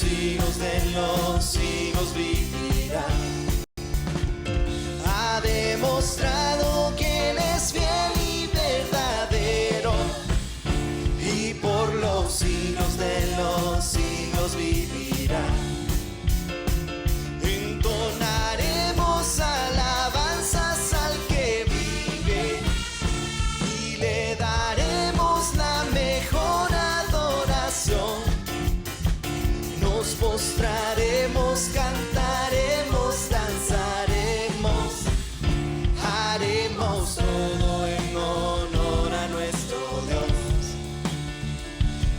siglos de los siglos vivirá. Ha demostrado que Él es fiel y verdadero, y por los siglos de los siglos vivirá. Entonaremos alabanzas al que vive y le daremos la mejor adoración. Nos postraremos, cantaremos, danzaremos, haremos todo en honor a nuestro Dios.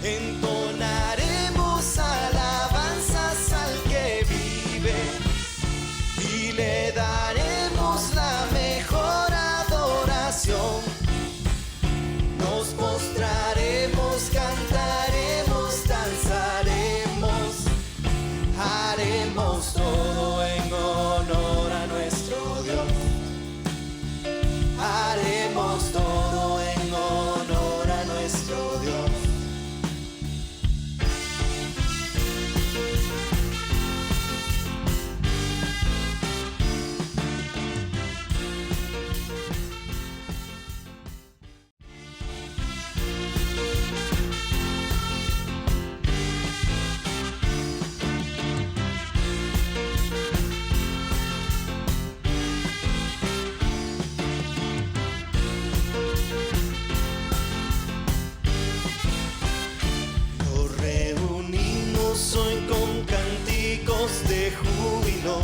Entonaremos alabanzas al que vive y le daremos la mejor adoración. Nos postraremos, cantaremos, danzaremos, haremos todo en honor a nuestro Dios. Haremos todo en honor a nuestro Dios. Nos reunimos hoy con cánticos de júbilo.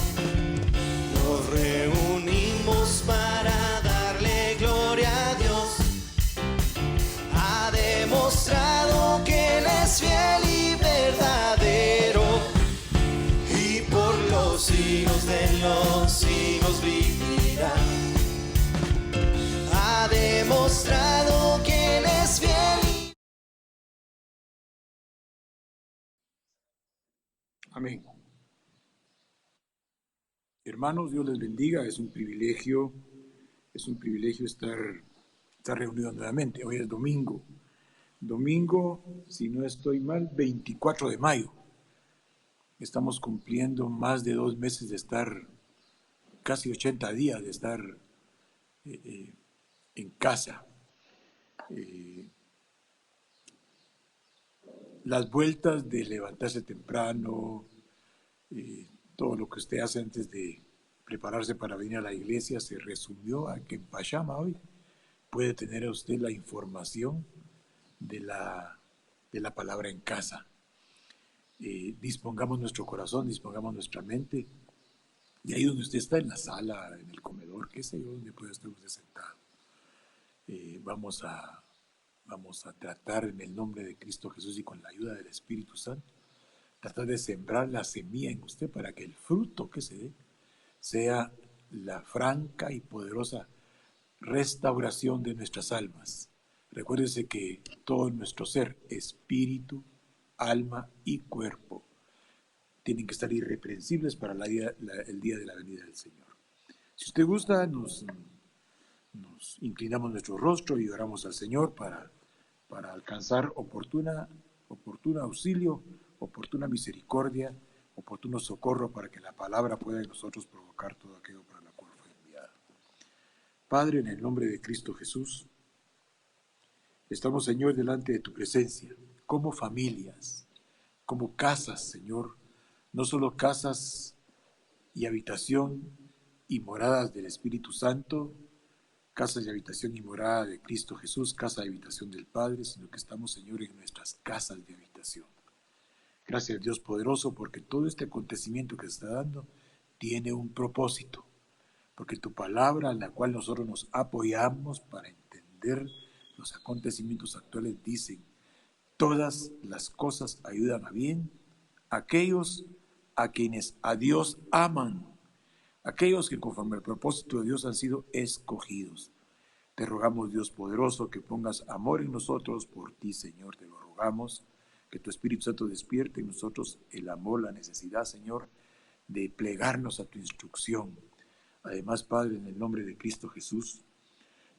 Nos reunimos para darle gloria a Dios. Ha demostrado que Él es fiel y verdadero, y por los siglos de los siglos vivirá. Ha demostrado que Él es fiel y... Amén. Hermanos, Dios les bendiga. Es un privilegio estar reunidos nuevamente. Hoy es domingo. Domingo, si no estoy mal, 24 de mayo. Estamos cumpliendo más de 2 meses de estar, casi 80 días de estar en casa. Las vueltas de levantarse temprano, todo lo que usted hace antes de prepararse para venir a la iglesia se resumió a que en Pachama hoy puede tener a usted la información de la palabra en casa. Dispongamos nuestro corazón, dispongamos nuestra mente, y ahí donde usted está, en la sala, en el comedor, qué sé yo, donde puede estar usted sentado. Vamos a tratar en el nombre de Cristo Jesús y con la ayuda del Espíritu Santo, tratar de sembrar la semilla en usted para que el fruto que se dé sea la franca y poderosa restauración de nuestras almas. Recuérdese que todo nuestro ser, espíritu, alma y cuerpo, tienen que estar irreprensibles para el día de la venida del Señor. Si usted gusta, nos inclinamos nuestro rostro y oramos al Señor para alcanzar oportuna auxilio, oportuna misericordia, oportuno socorro, para que la palabra pueda en nosotros provocar todo aquello para la cual fue enviada. Padre, en el nombre de Cristo Jesús, estamos, Señor, delante de tu presencia, como familias, como casas, Señor, no solo casas y habitación y moradas del Espíritu Santo, casas de habitación y morada de Cristo Jesús, casa de habitación del Padre, sino que estamos, Señor, en nuestras casas de habitación. Gracias, Dios poderoso, porque todo este acontecimiento que se está dando tiene un propósito, porque tu palabra, en la cual nosotros nos apoyamos para entender los acontecimientos actuales, dicen: todas las cosas ayudan a bien a aquellos a quienes a Dios aman, aquellos que conforme al propósito de Dios han sido escogidos. Te rogamos, Dios poderoso, que pongas amor en nosotros por ti, Señor. Te lo rogamos, que tu Espíritu Santo despierte en nosotros el amor, la necesidad, Señor, de plegarnos a tu instrucción. Además, Padre, en el nombre de Cristo Jesús,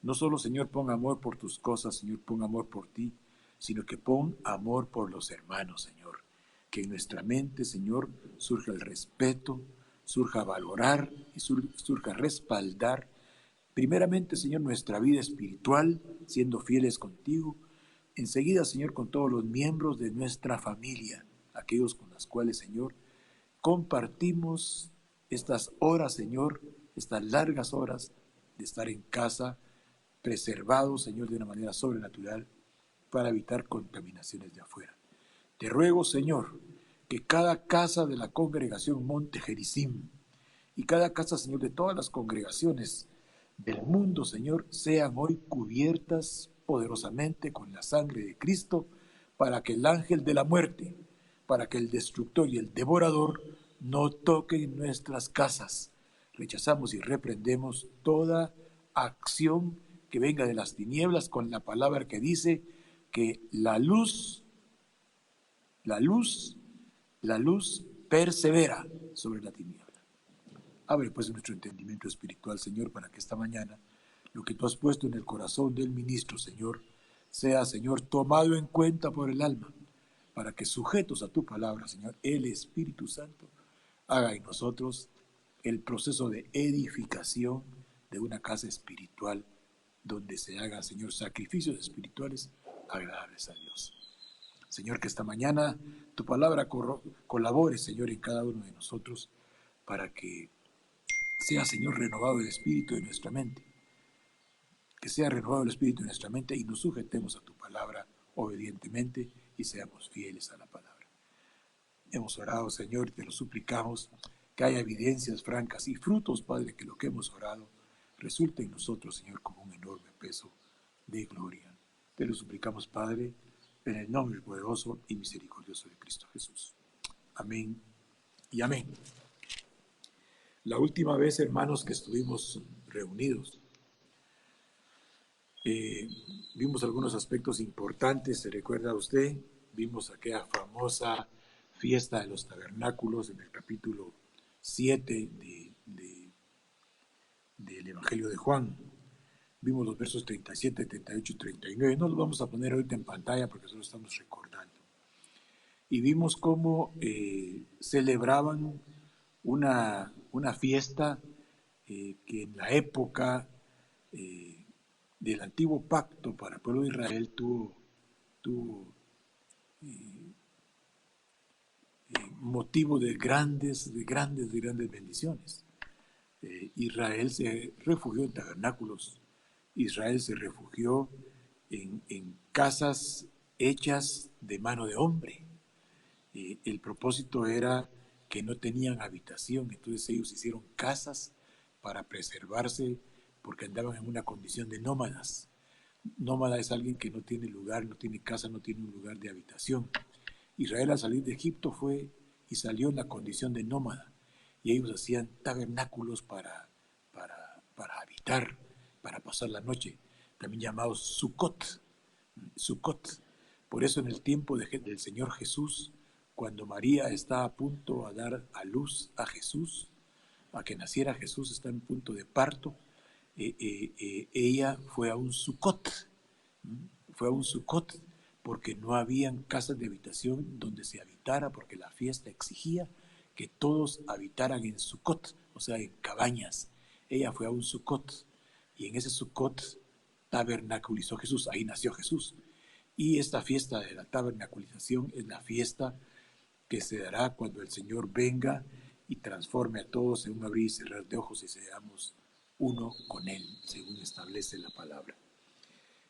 no solo, Señor, pon amor por tus cosas, Señor, pon amor por ti, sino que pon amor por los hermanos, Señor. que en nuestra mente, Señor, surja el respeto, surja valorar y surja respaldar, primeramente, Señor, nuestra vida espiritual, siendo fieles contigo. Enseguida, Señor, con todos los miembros de nuestra familia, aquellos con los cuales, Señor, compartimos estas horas, Señor, estas largas horas de estar en casa, preservados, Señor, de una manera sobrenatural para evitar contaminaciones de afuera. Te ruego, Señor, que cada casa de la congregación Monte Gerizim y cada casa, Señor, de todas las congregaciones del mundo, Señor, sean hoy cubiertas poderosamente con la sangre de Cristo, para que el ángel de la muerte, para que el destructor y el devorador no toquen nuestras casas. Rechazamos y reprendemos toda acción que venga de las tinieblas, con la palabra que dice que la luz persevera sobre la tiniebla. Abre pues nuestro entendimiento espiritual, Señor, para que esta mañana lo que tú has puesto en el corazón del ministro, Señor, sea, Señor, tomado en cuenta por el alma, para que sujetos a tu palabra, Señor, el Espíritu Santo haga en nosotros el proceso de edificación de una casa espiritual, donde se hagan, Señor, sacrificios espirituales agradables a Dios. Señor, que esta mañana tu palabra colabore, Señor, en cada uno de nosotros, para que sea, Señor, renovado el espíritu de nuestra mente. Que sea renovado el espíritu de nuestra mente y nos sujetemos a tu palabra obedientemente y seamos fieles a la palabra. Hemos orado, Señor, y te lo suplicamos, que haya evidencias francas y frutos, Padre, que lo que hemos orado resulte en nosotros, Señor, como un enorme peso de gloria. Te lo suplicamos, Padre, en el nombre poderoso y misericordioso de Cristo Jesús. Amén y amén. La última vez, hermanos, que estuvimos reunidos, vimos algunos aspectos importantes. ¿Se recuerda usted? Vimos aquella famosa fiesta de los tabernáculos en el capítulo 7 del Evangelio de Juan. Vimos los versos 37, 38 y 39. No los vamos a poner ahorita en pantalla porque solo estamos recordando. Y vimos cómo celebraban una fiesta que en la época del antiguo pacto para el pueblo de Israel tuvo motivo de grandes bendiciones. Israel se refugió en tabernáculos, Israel se refugió en casas hechas de mano de hombre. El propósito era que no tenían habitación, entonces ellos hicieron casas para preservarse porque andaban en una condición de nómadas. Nómada es alguien que no tiene lugar, no tiene casa, no tiene un lugar de habitación. Israel al salir de Egipto fue y salió en la condición de nómada, y ellos hacían tabernáculos para habitar, para pasar la noche, también llamados Sukkot. Por eso en el tiempo del Señor Jesús, cuando María está a punto a dar a luz a Jesús, a que naciera Jesús, está en punto de parto, ella fue a un Sukkot, porque no habían casas de habitación donde se habitara, porque la fiesta exigía que todos habitaran en Sukkot, o sea, en cabañas. Ella fue a un Sukkot, y en ese Sukkot tabernaculizó Jesús, ahí nació Jesús. Y esta fiesta de la tabernaculización es la fiesta que se dará cuando el Señor venga y transforme a todos en un abrir y cerrar de ojos y seamos uno con Él, según establece la palabra.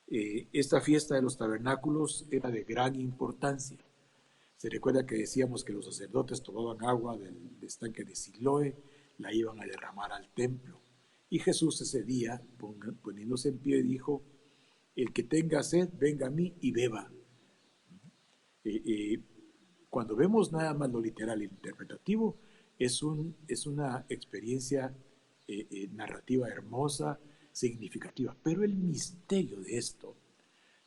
Esta fiesta de los tabernáculos era de gran importancia. Se recuerda que decíamos que los sacerdotes tomaban agua del estanque de Siloé, la iban a derramar al templo. Y Jesús ese día, poniéndose en pie, dijo: el que tenga sed, venga a mí y beba. Cuando vemos nada más lo literal y lo interpretativo, es una experiencia narrativa hermosa, significativa. Pero el misterio de esto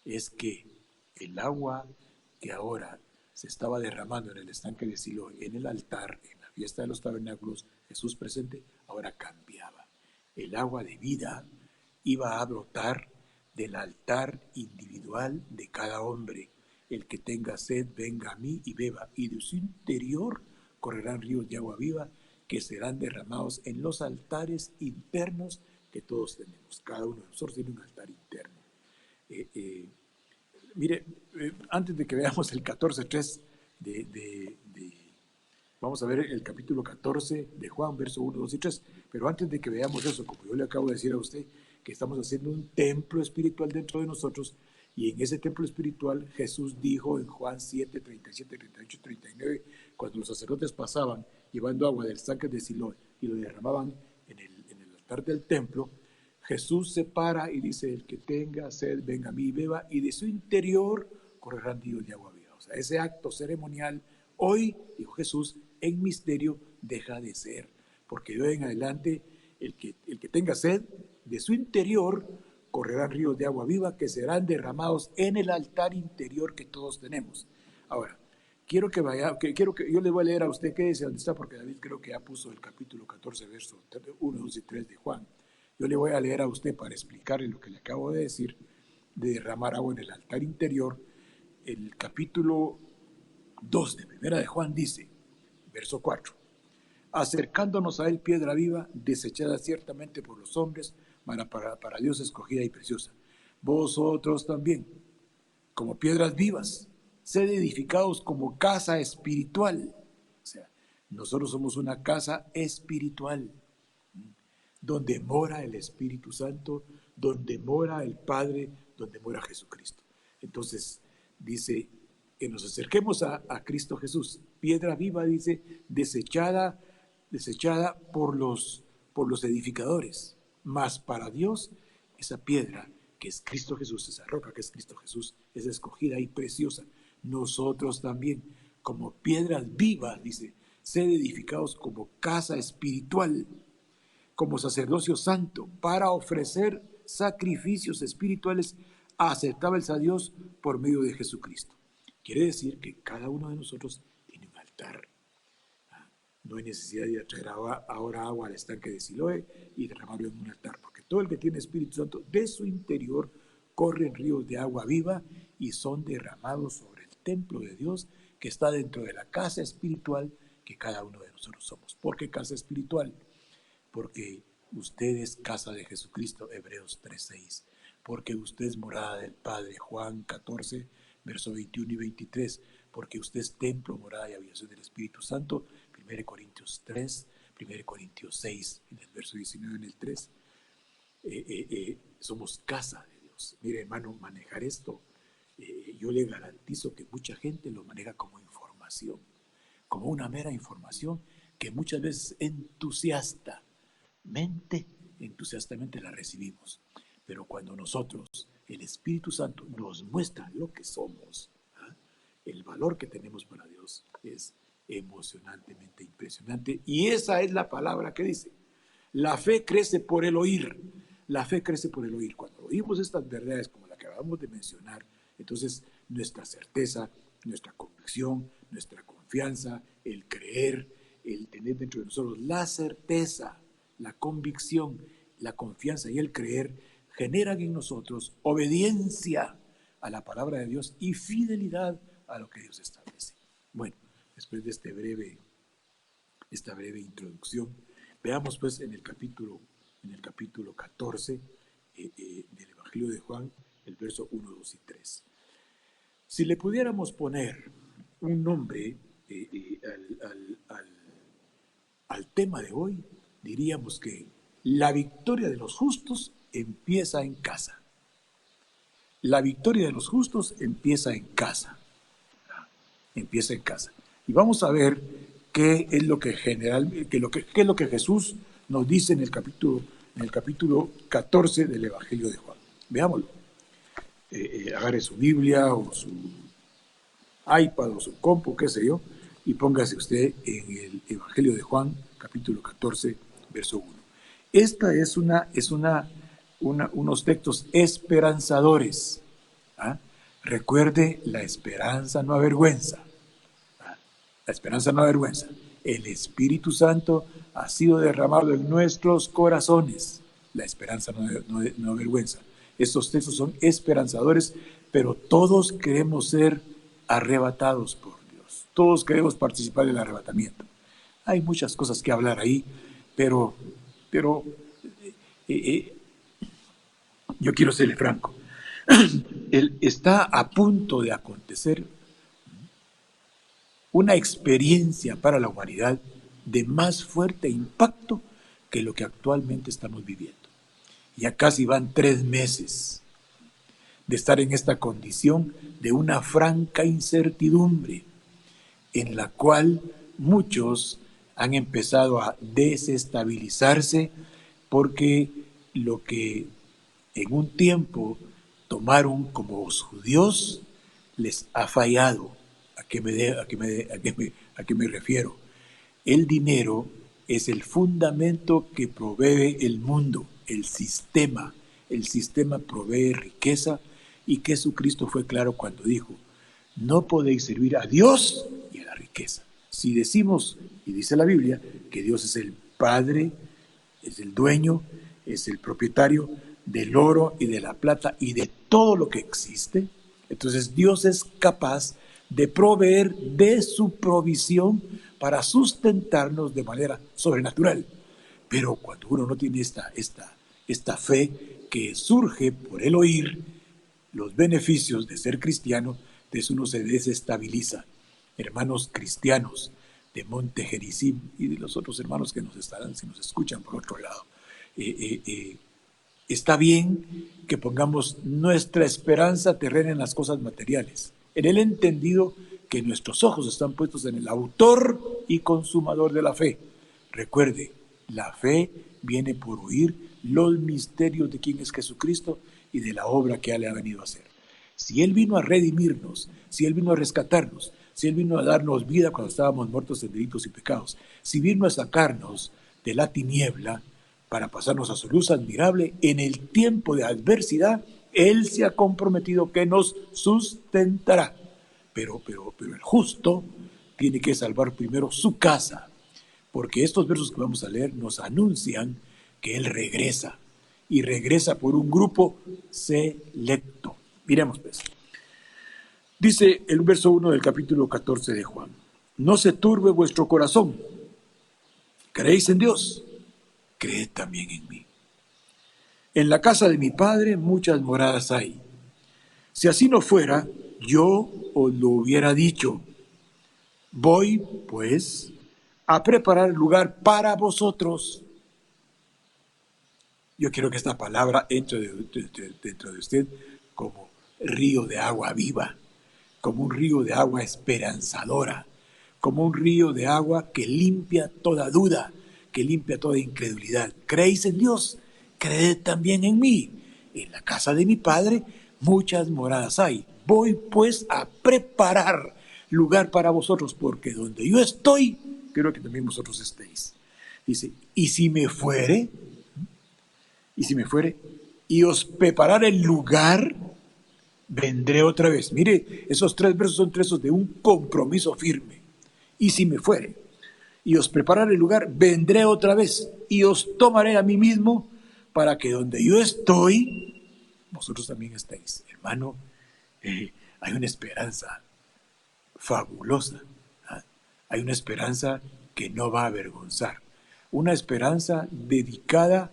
es que el agua que ahora se estaba derramando en el estanque de Siloé, en el altar, en la fiesta de los tabernáculos, Jesús presente, ahora cambiaba. El agua de vida iba a brotar del altar individual de cada hombre, el que tenga sed, venga a mí y beba, y de su interior correrán ríos de agua viva que serán derramados en los altares internos que todos tenemos. Cada uno de nosotros tiene un altar interno. Mire, antes de que veamos el 14.3 vamos a ver el capítulo 14 de Juan, verso 1, 2 y 3. Pero antes de que veamos eso, como yo le acabo de decir a usted, que estamos haciendo un templo espiritual dentro de nosotros, y en ese templo espiritual Jesús dijo en Juan 7, 37, 38, 39, cuando los sacerdotes pasaban llevando agua del estanque de Siloé y lo derramaban en el altar del templo, Jesús se para y dice, el que tenga sed, venga a mí y beba, y de su interior correrán ríos de agua viva. O sea, ese acto ceremonial, hoy, dijo Jesús, en misterio deja de ser, porque de hoy en adelante, el que tenga sed, de su interior correrán ríos de agua viva que serán derramados en el altar interior que todos tenemos. Ahora, quiero que yo le voy a leer a usted, quédese donde está, porque David creo que ya puso el capítulo 14, versos 1, 2 y 3 de Juan. Yo le voy a leer a usted para explicarle lo que le acabo de decir, de derramar agua en el altar interior. El capítulo 2 de Primera de Juan dice, verso 4, acercándonos a él piedra viva, desechada ciertamente por los hombres, para Dios escogida y preciosa. Vosotros también, como piedras vivas, sed edificados como casa espiritual. O sea, nosotros somos una casa espiritual, donde mora el Espíritu Santo, donde mora el Padre, donde mora Jesucristo. Entonces, dice que nos acerquemos a Cristo Jesús. Piedra viva, dice, desechada por los edificadores. Mas para Dios, esa piedra que es Cristo Jesús, esa roca que es Cristo Jesús, es escogida y preciosa. Nosotros también, como piedras vivas, dice, sed edificados como casa espiritual, como sacerdocio santo, para ofrecer sacrificios espirituales aceptables a Dios por medio de Jesucristo. Quiere decir que cada uno de nosotros tiene un altar. No hay necesidad de traer ahora agua al estanque de Siloé y derramarlo en un altar, porque todo el que tiene Espíritu Santo, de su interior corren ríos de agua viva y son derramados sobre el templo de Dios que está dentro de la casa espiritual que cada uno de nosotros somos. ¿Por qué casa espiritual? Porque usted es casa de Jesucristo, Hebreos 3:6. Porque usted es morada del Padre, Juan 14, versos 21 y 23. Porque usted es templo, morada y habitación del Espíritu Santo, 1 Corintios 3, 1 Corintios 6, en el verso 19, en el 3. Somos casa de Dios. Mire, hermano, manejar esto, yo le garantizo que mucha gente lo maneja como información, como una mera información que muchas veces entusiastamente la recibimos. Pero cuando nosotros, el Espíritu Santo nos muestra lo que somos, el valor que tenemos para Dios es emocionantemente impresionante. Y esa es la palabra que dice, la fe crece por el oír. La fe crece por el oír. Cuando oímos estas verdades como la que acabamos de mencionar, entonces nuestra certeza, nuestra convicción, nuestra confianza, el creer, el tener dentro de nosotros la certeza, la convicción, la confianza y el creer generan en nosotros obediencia a la palabra de Dios y fidelidad a lo que Dios establece. Bueno, después de esta breve introducción, veamos pues en el capítulo 14 del Evangelio de Juan, el verso 1, 2 y 3. Si le pudiéramos poner un nombre al tema de hoy, diríamos que la victoria de los justos empieza en casa. La victoria de los justos empieza en casa. Empieza en casa. Y vamos a ver qué es lo que Jesús nos dice en el capítulo 14 del Evangelio de Juan. Veámoslo. Agarre su Biblia o su iPad o su compu, qué sé yo, y póngase usted en el Evangelio de Juan, capítulo 14, verso 1. Esta es unos textos esperanzadores. Recuerde, la esperanza no avergüenza. La esperanza no avergüenza. El Espíritu Santo ha sido derramado en nuestros corazones. La esperanza no avergüenza. Estos textos son esperanzadores, pero todos queremos ser arrebatados por Dios. Todos queremos participar del arrebatamiento. Hay muchas cosas que hablar ahí, pero yo quiero serle franco. Está a punto de acontecer una experiencia para la humanidad de más fuerte impacto que lo que actualmente estamos viviendo. Ya casi van 3 meses de estar en esta condición de una franca incertidumbre en la cual muchos han empezado a desestabilizarse porque lo que en un tiempo tomaron como su Dios les ha fallado. ¿A qué me refiero? El dinero es el fundamento que provee el mundo, el sistema. El sistema provee riqueza y Jesucristo fue claro cuando dijo, no podéis servir a Dios y a la riqueza. Si decimos, y dice la Biblia, que Dios es el Padre, es el dueño, es el propietario del oro y de la plata y de todo lo que existe, entonces Dios es capaz de proveer de su provisión para sustentarnos de manera sobrenatural. Pero cuando uno no tiene esta fe que surge por el oír los beneficios de ser cristiano, entonces uno se desestabiliza. Hermanos cristianos de Monte Gerizim y de los otros hermanos que nos estarán, si nos escuchan por otro lado, está bien que pongamos nuestra esperanza terrena en las cosas materiales, en el entendido que nuestros ojos están puestos en el autor y consumador de la fe. Recuerde, la fe viene por oír los misterios de quién es Jesucristo y de la obra que Él ha venido a hacer. Si Él vino a redimirnos, si Él vino a rescatarnos, si Él vino a darnos vida cuando estábamos muertos en delitos y pecados, si vino a sacarnos de la tiniebla para pasarnos a su luz admirable en el tiempo de adversidad, Él se ha comprometido que nos sustentará. Pero el justo tiene que salvar primero su casa, porque estos versos que vamos a leer nos anuncian que Él regresa, y regresa por un grupo selecto. Miremos pues. Dice el verso 1 del capítulo 14 de Juan, no se turbe vuestro corazón, creéis en Dios, creed también en mí. En la casa de mi Padre muchas moradas hay. Si así no fuera, yo os lo hubiera dicho. Voy, pues, a preparar lugar para vosotros. Yo quiero que esta palabra entre dentro de usted como río de agua viva, como un río de agua esperanzadora, como un río de agua que limpia toda duda, que limpia toda incredulidad. ¿Creéis en Dios? Creed también en mí. En la casa de mi Padre muchas moradas hay. Voy pues a preparar lugar para vosotros, porque donde yo estoy, quiero que también vosotros estéis. Dice, y si me fuere, y os preparar el lugar, vendré otra vez. Mire, esos 3 versos son 3 de un compromiso firme. Y si me fuere, y os preparar el lugar, vendré otra vez, y os tomaré a mí mismo, para que donde yo estoy, vosotros también estéis. Hermano, hay una esperanza fabulosa. Hay una esperanza que no va a avergonzar. Una esperanza dedicada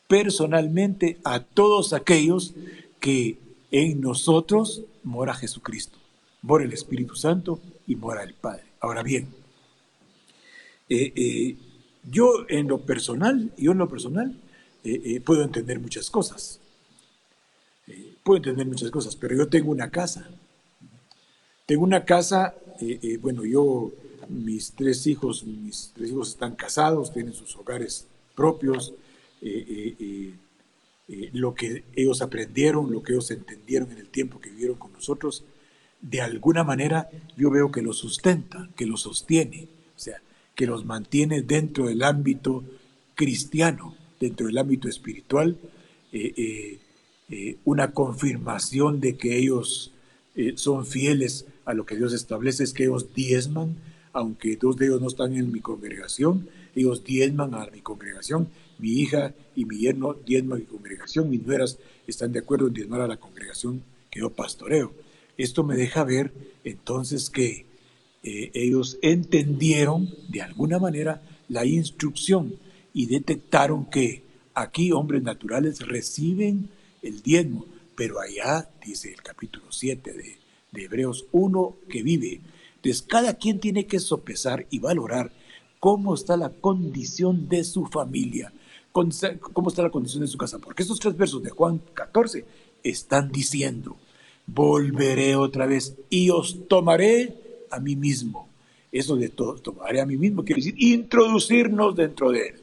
personalmente a todos aquellos que en nosotros mora Jesucristo, mora el Espíritu Santo y mora el Padre. Ahora bien, yo en lo personal puedo entender muchas cosas. Pero yo tengo una casa. Mis tres hijos están casados, tienen sus hogares propios. Lo que ellos aprendieron, lo que ellos entendieron en el tiempo que vivieron con nosotros, de alguna manera yo veo que los sustenta, que los sostiene, o sea, que los mantiene dentro del ámbito cristiano, dentro del ámbito espiritual, una confirmación de que ellos son fieles a lo que Dios establece, es que ellos diezman, aunque 2 de ellos no están en mi congregación, ellos diezman a mi congregación. Mi hija y mi yerno diezman a mi congregación, mis nueras están de acuerdo en diezmar a la congregación que yo pastoreo. Esto me deja ver entonces que ellos entendieron de alguna manera la instrucción y detectaron que aquí hombres naturales reciben el diezmo, pero allá, dice el capítulo 7 de Hebreos 1, que vive. Entonces, cada quien tiene que sopesar y valorar cómo está la condición de su familia, cómo está la condición de su casa, porque estos 3 versos de Juan 14 están diciendo: volveré otra vez y os tomaré a mí mismo. Eso de tomaré a mí mismo quiere decir introducirnos dentro de él.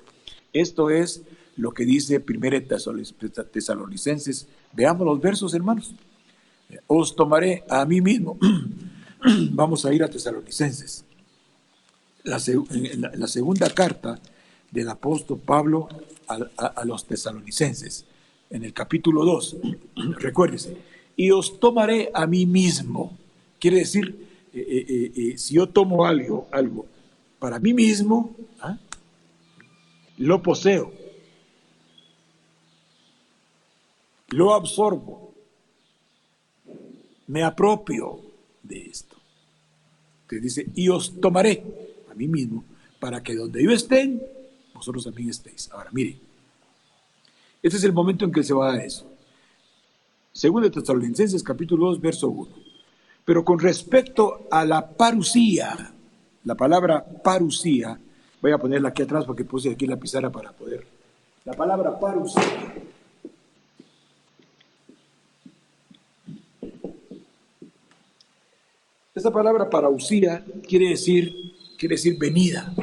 Esto es lo que dice 1 Tesalonicenses. Veamos los versos, hermanos. Os tomaré a mí mismo. Vamos a ir a Tesalonicenses. La segunda carta del apóstol Pablo a los tesalonicenses, en el capítulo 2, recuérdese, y os tomaré a mí mismo. Quiere decir, si yo tomo algo para mí mismo, lo poseo, lo absorbo, me apropio de esto. Entonces dice, y os tomaré a mí mismo, para que donde yo esté, vosotros también estéis. Ahora, mire, este es el momento en que se va a dar eso. Segundo de Tesalonicenses, capítulo 2, verso 1. Pero con respecto a la parusía, la palabra parusía, voy a ponerla aquí atrás porque puse aquí la pizarra para poder. La palabra parusía. Esta palabra parusía quiere decir venida,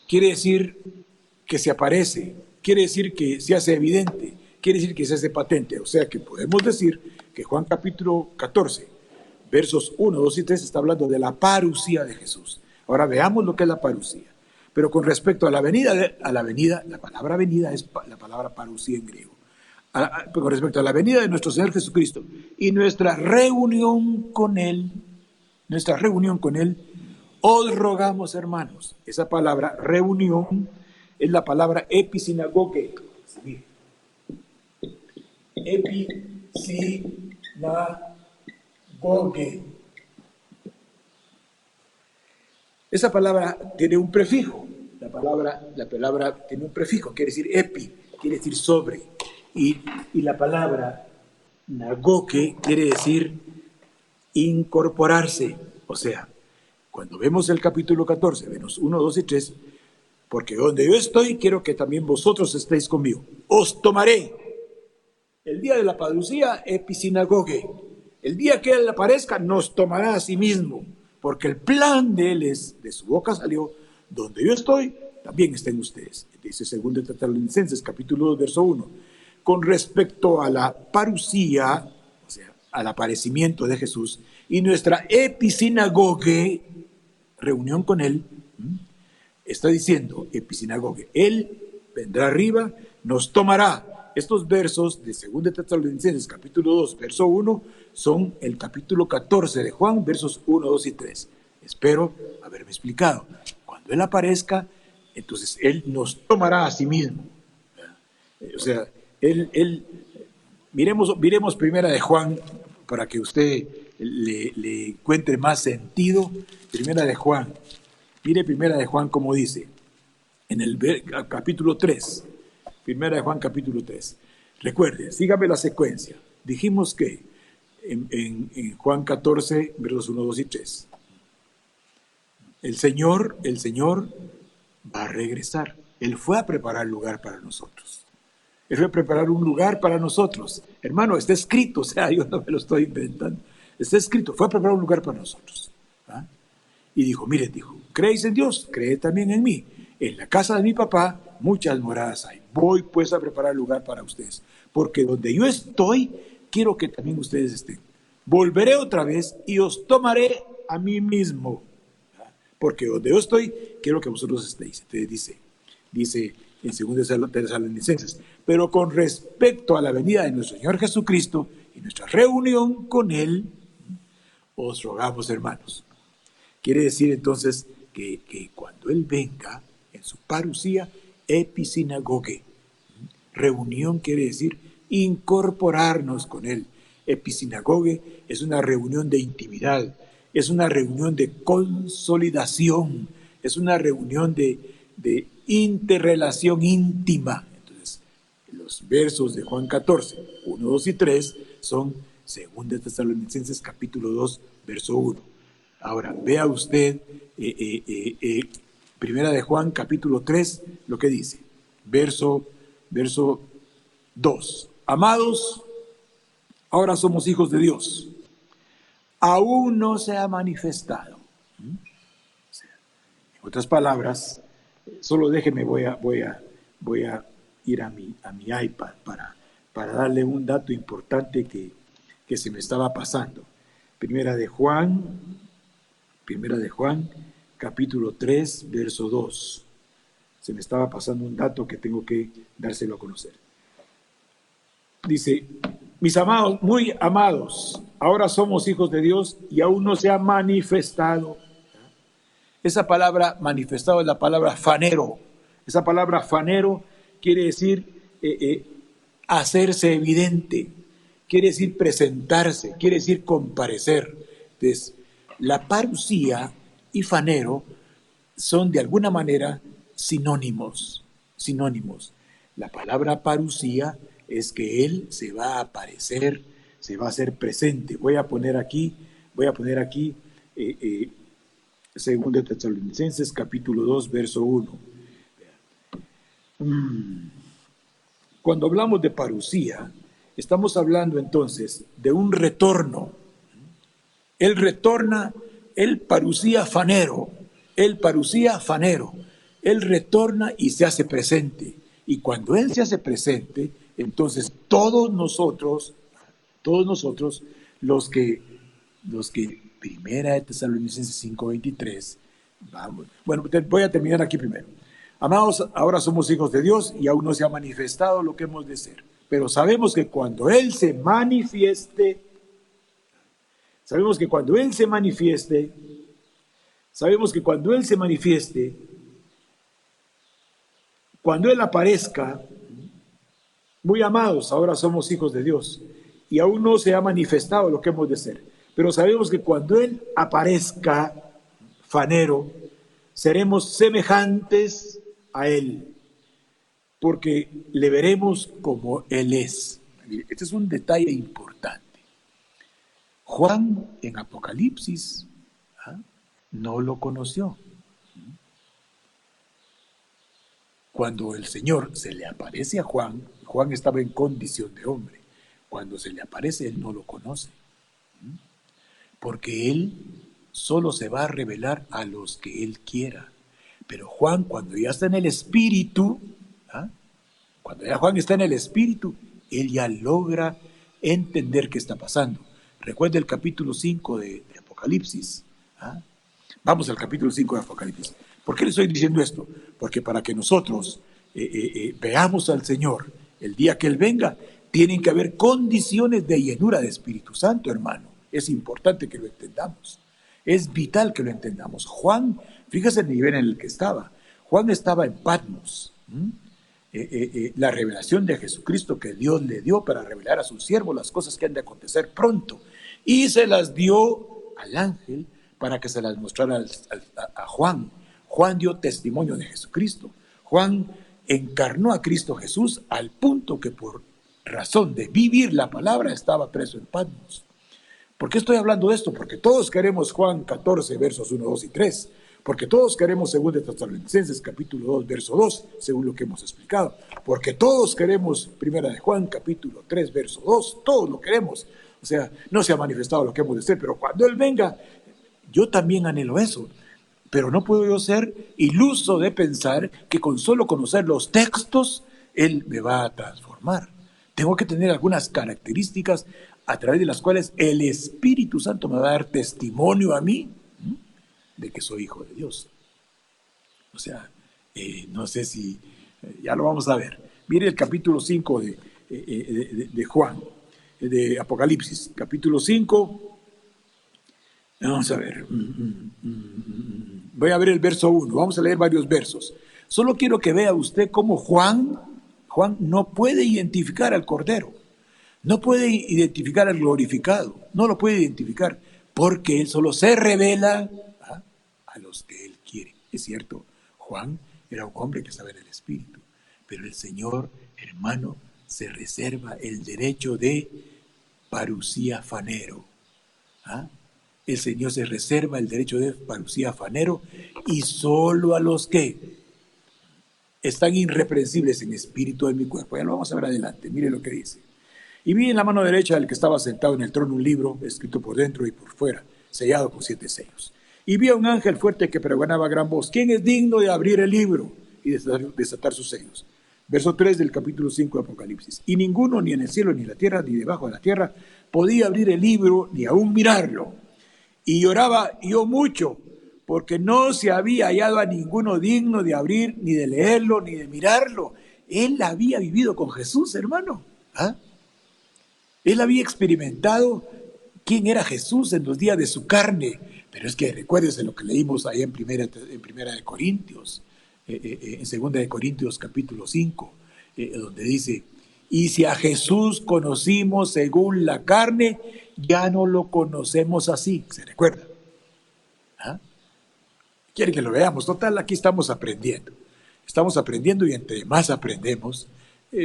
quiere decir que se aparece, quiere decir que se hace evidente, quiere decir que se hace patente. O sea que podemos decir que Juan capítulo 14, versos 1, 2 y 3 está hablando de la parusía de Jesús. Ahora veamos lo que es la parusía. Pero con respecto a la venida, la palabra venida es la palabra parusía en griego. Con respecto a la venida de nuestro Señor Jesucristo y nuestra reunión con Él, os rogamos, hermanos. Esa palabra reunión es la palabra episinagoge. Episinagoge. Esa palabra tiene un prefijo. La palabra tiene un prefijo, quiere decir epi, quiere decir sobre. Y la palabra nagoge quiere decir incorporarse. O sea, cuando vemos el capítulo 14, versos 1, 2 y 3, porque donde yo estoy, quiero que también vosotros estéis conmigo. Os tomaré. El día de la parucía, episinagoge. El día que Él aparezca, nos tomará a sí mismo. Porque el plan de Él es, de su boca salió, donde yo estoy, también estén ustedes. Dice 2 Tesalonicenses, capítulo 2, verso 1. Con respecto a la parucía, o sea, al aparecimiento de Jesús, y nuestra episinagoge, reunión con Él, está diciendo, episinagoge, Él vendrá arriba, nos tomará. Estos versos de 2 Tesalonicenses, capítulo 2, verso 1, son el capítulo 14 de Juan, versos 1, 2 y 3. Espero haberme explicado. Cuando Él aparezca, entonces Él nos tomará a sí mismo. O sea, miremos primera de Juan, para que usted le encuentre más sentido. Primera de Juan. Mire primera de Juan como dice, en el capítulo 3. Primera de Juan, capítulo 3. Recuerde, sígame la secuencia. Dijimos que en Juan 14, versos 1, 2 y 3. El Señor va a regresar. Él fue a preparar lugar para nosotros. Él fue a preparar un lugar para nosotros. Hermano, está escrito, o sea, yo no me lo estoy inventando. Está escrito, fue a preparar un lugar para nosotros. Y dijo, miren, ¿creéis en Dios? Creed también en mí. En la casa de mi papá muchas moradas hay. Voy pues a preparar lugar para ustedes. Porque donde yo estoy, quiero que también ustedes estén. Volveré otra vez y os tomaré a mí mismo. Porque donde yo estoy, quiero que vosotros estéis. Entonces dice en 2 Tesalonicenses, pero con respecto a la venida de nuestro Señor Jesucristo y nuestra reunión con Él, os rogamos, hermanos. Quiere decir entonces que cuando Él venga en su parusía, episinagoge, reunión quiere decir incorporarnos con Él. Episinagoge es una reunión de intimidad, es una reunión de consolidación, es una reunión de interrelación íntima. Entonces, los versos de Juan 14, 1, 2 y 3 son 2 Tesalonicenses capítulo 2, verso 1. Ahora, vea usted Primera de Juan capítulo 3, lo que dice, verso 2. Amados, ahora somos hijos de Dios. Aún no se ha manifestado. En otras palabras, solo déjeme, voy a ir a mi iPad para darle un dato importante que se me estaba pasando. Primera de Juan, capítulo 3, verso 2. Se me estaba pasando un dato que tengo que dárselo a conocer. Dice, mis amados, muy amados, ahora somos hijos de Dios y aún no se ha manifestado. Esa palabra manifestado es la palabra fanero. Esa palabra fanero quiere decir hacerse evidente, quiere decir presentarse, quiere decir comparecer. Entonces, la parusía y fanero son de alguna manera sinónimos. La palabra parusía es que Él se va a aparecer, se va a hacer presente. Voy a poner aquí 2 Tesalonicenses capítulo 2, verso 1. Cuando hablamos de parusía, estamos hablando entonces de un retorno. Él retorna, él parusía fanero, él retorna y se hace presente. Y cuando Él se hace presente, entonces todos nosotros, los que Primera de Tesalonicenses 5:23, vamos. Bueno, voy a terminar aquí primero. Amados, ahora somos hijos de Dios y aún no se ha manifestado lo que hemos de ser. Pero sabemos que cuando Él se manifieste, cuando Él aparezca, muy amados, ahora somos hijos de Dios y aún no se ha manifestado lo que hemos de ser. Pero sabemos que cuando Él aparezca, fanero, seremos semejantes a Él, porque le veremos como Él es. Este es un detalle importante. Juan en Apocalipsis no lo conoció. Cuando el Señor se le aparece a Juan, Juan estaba en condición de hombre. Cuando se le aparece, él no lo conoce. Porque Él solo se va a revelar a los que Él quiera. Pero Juan, cuando ya está en el Espíritu, cuando ya Juan está en el Espíritu, él ya logra entender qué está pasando. Recuerda el capítulo 5 de Apocalipsis. Vamos al capítulo 5 de Apocalipsis. ¿Por qué le estoy diciendo esto? Porque para que nosotros veamos al Señor el día que Él venga, tienen que haber condiciones de llenura de Espíritu Santo, hermano. Es importante que lo entendamos. Es vital que lo entendamos. Juan, fíjese el nivel en el que estaba. Juan estaba en Patmos. La revelación de Jesucristo que Dios le dio para revelar a sus siervos las cosas que han de acontecer pronto. Y se las dio al ángel para que se las mostrara a Juan. Juan dio testimonio de Jesucristo. Juan encarnó a Cristo Jesús al punto que por razón de vivir la palabra estaba preso en Patmos. ¿Por qué estoy hablando de esto? Porque todos queremos Juan 14, versos 1, 2 y 3. Porque todos queremos 2 Tesalonicenses, capítulo 2, verso 2, según lo que hemos explicado. Porque todos queremos 1 de Juan, capítulo 3, verso 2. Todos lo queremos. O sea, no se ha manifestado lo que hemos de ser, pero cuando Él venga, yo también anhelo eso. Pero no puedo yo ser iluso de pensar que con solo conocer los textos, Él me va a transformar. Tengo que tener algunas características a través de las cuales el Espíritu Santo me va a dar testimonio a mí de que soy hijo de Dios. O sea, no sé si, ya lo vamos a ver. Mire el capítulo 5 de Juan, de Apocalipsis, capítulo 5. Vamos a ver. Voy a ver el verso 1. Vamos a leer varios versos. Solo quiero que vea usted cómo Juan no puede identificar al Cordero. No puede identificar al glorificado, no lo puede identificar, porque Él solo se revela a los que Él quiere. Es cierto, Juan era un hombre que estaba en el Espíritu, pero el Señor, hermano, se reserva el derecho de parucía fanero. El Señor se reserva el derecho de parucía fanero y solo a los que están irreprensibles en espíritu de mi cuerpo. Ya lo vamos a ver adelante, mire lo que dice. Y vi en la mano derecha del que estaba sentado en el trono un libro, escrito por dentro y por fuera, sellado con 7 sellos. Y vi a un ángel fuerte que pregonaba a gran voz: ¿quién es digno de abrir el libro y desatar sus sellos? Verso 3 del capítulo 5 de Apocalipsis. Y ninguno, ni en el cielo, ni en la tierra, ni debajo de la tierra, podía abrir el libro, ni aún mirarlo. Y lloraba yo mucho, porque no se había hallado a ninguno digno de abrir, ni de leerlo, ni de mirarlo. Él había vivido con Jesús, hermano. Él había experimentado quién era Jesús en los días de su carne. Pero es que recuérdese lo que leímos ahí en primera de Corintios, en segunda de Corintios capítulo 5, donde dice: y si a Jesús conocimos según la carne, ya no lo conocemos así. ¿Se recuerda? Quiere que lo veamos. Total, aquí estamos aprendiendo. Estamos aprendiendo, y entre más aprendemos,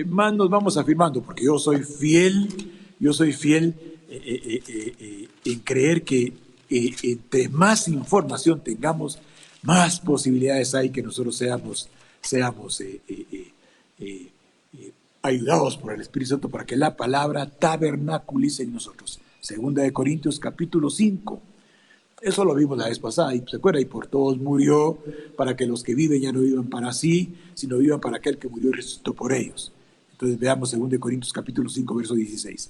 más nos vamos afirmando, porque yo soy fiel en creer que entre más información tengamos, más posibilidades hay que nosotros seamos ayudados por el Espíritu Santo para que la palabra tabernaculice en nosotros. Segunda de Corintios capítulo 5. Eso lo vimos la vez pasada, y se acuerda, y por todos murió, para que los que viven ya no vivan para sí, sino vivan para aquel que murió y resucitó por ellos. Entonces veamos 2 Corintios capítulo 5, verso 16.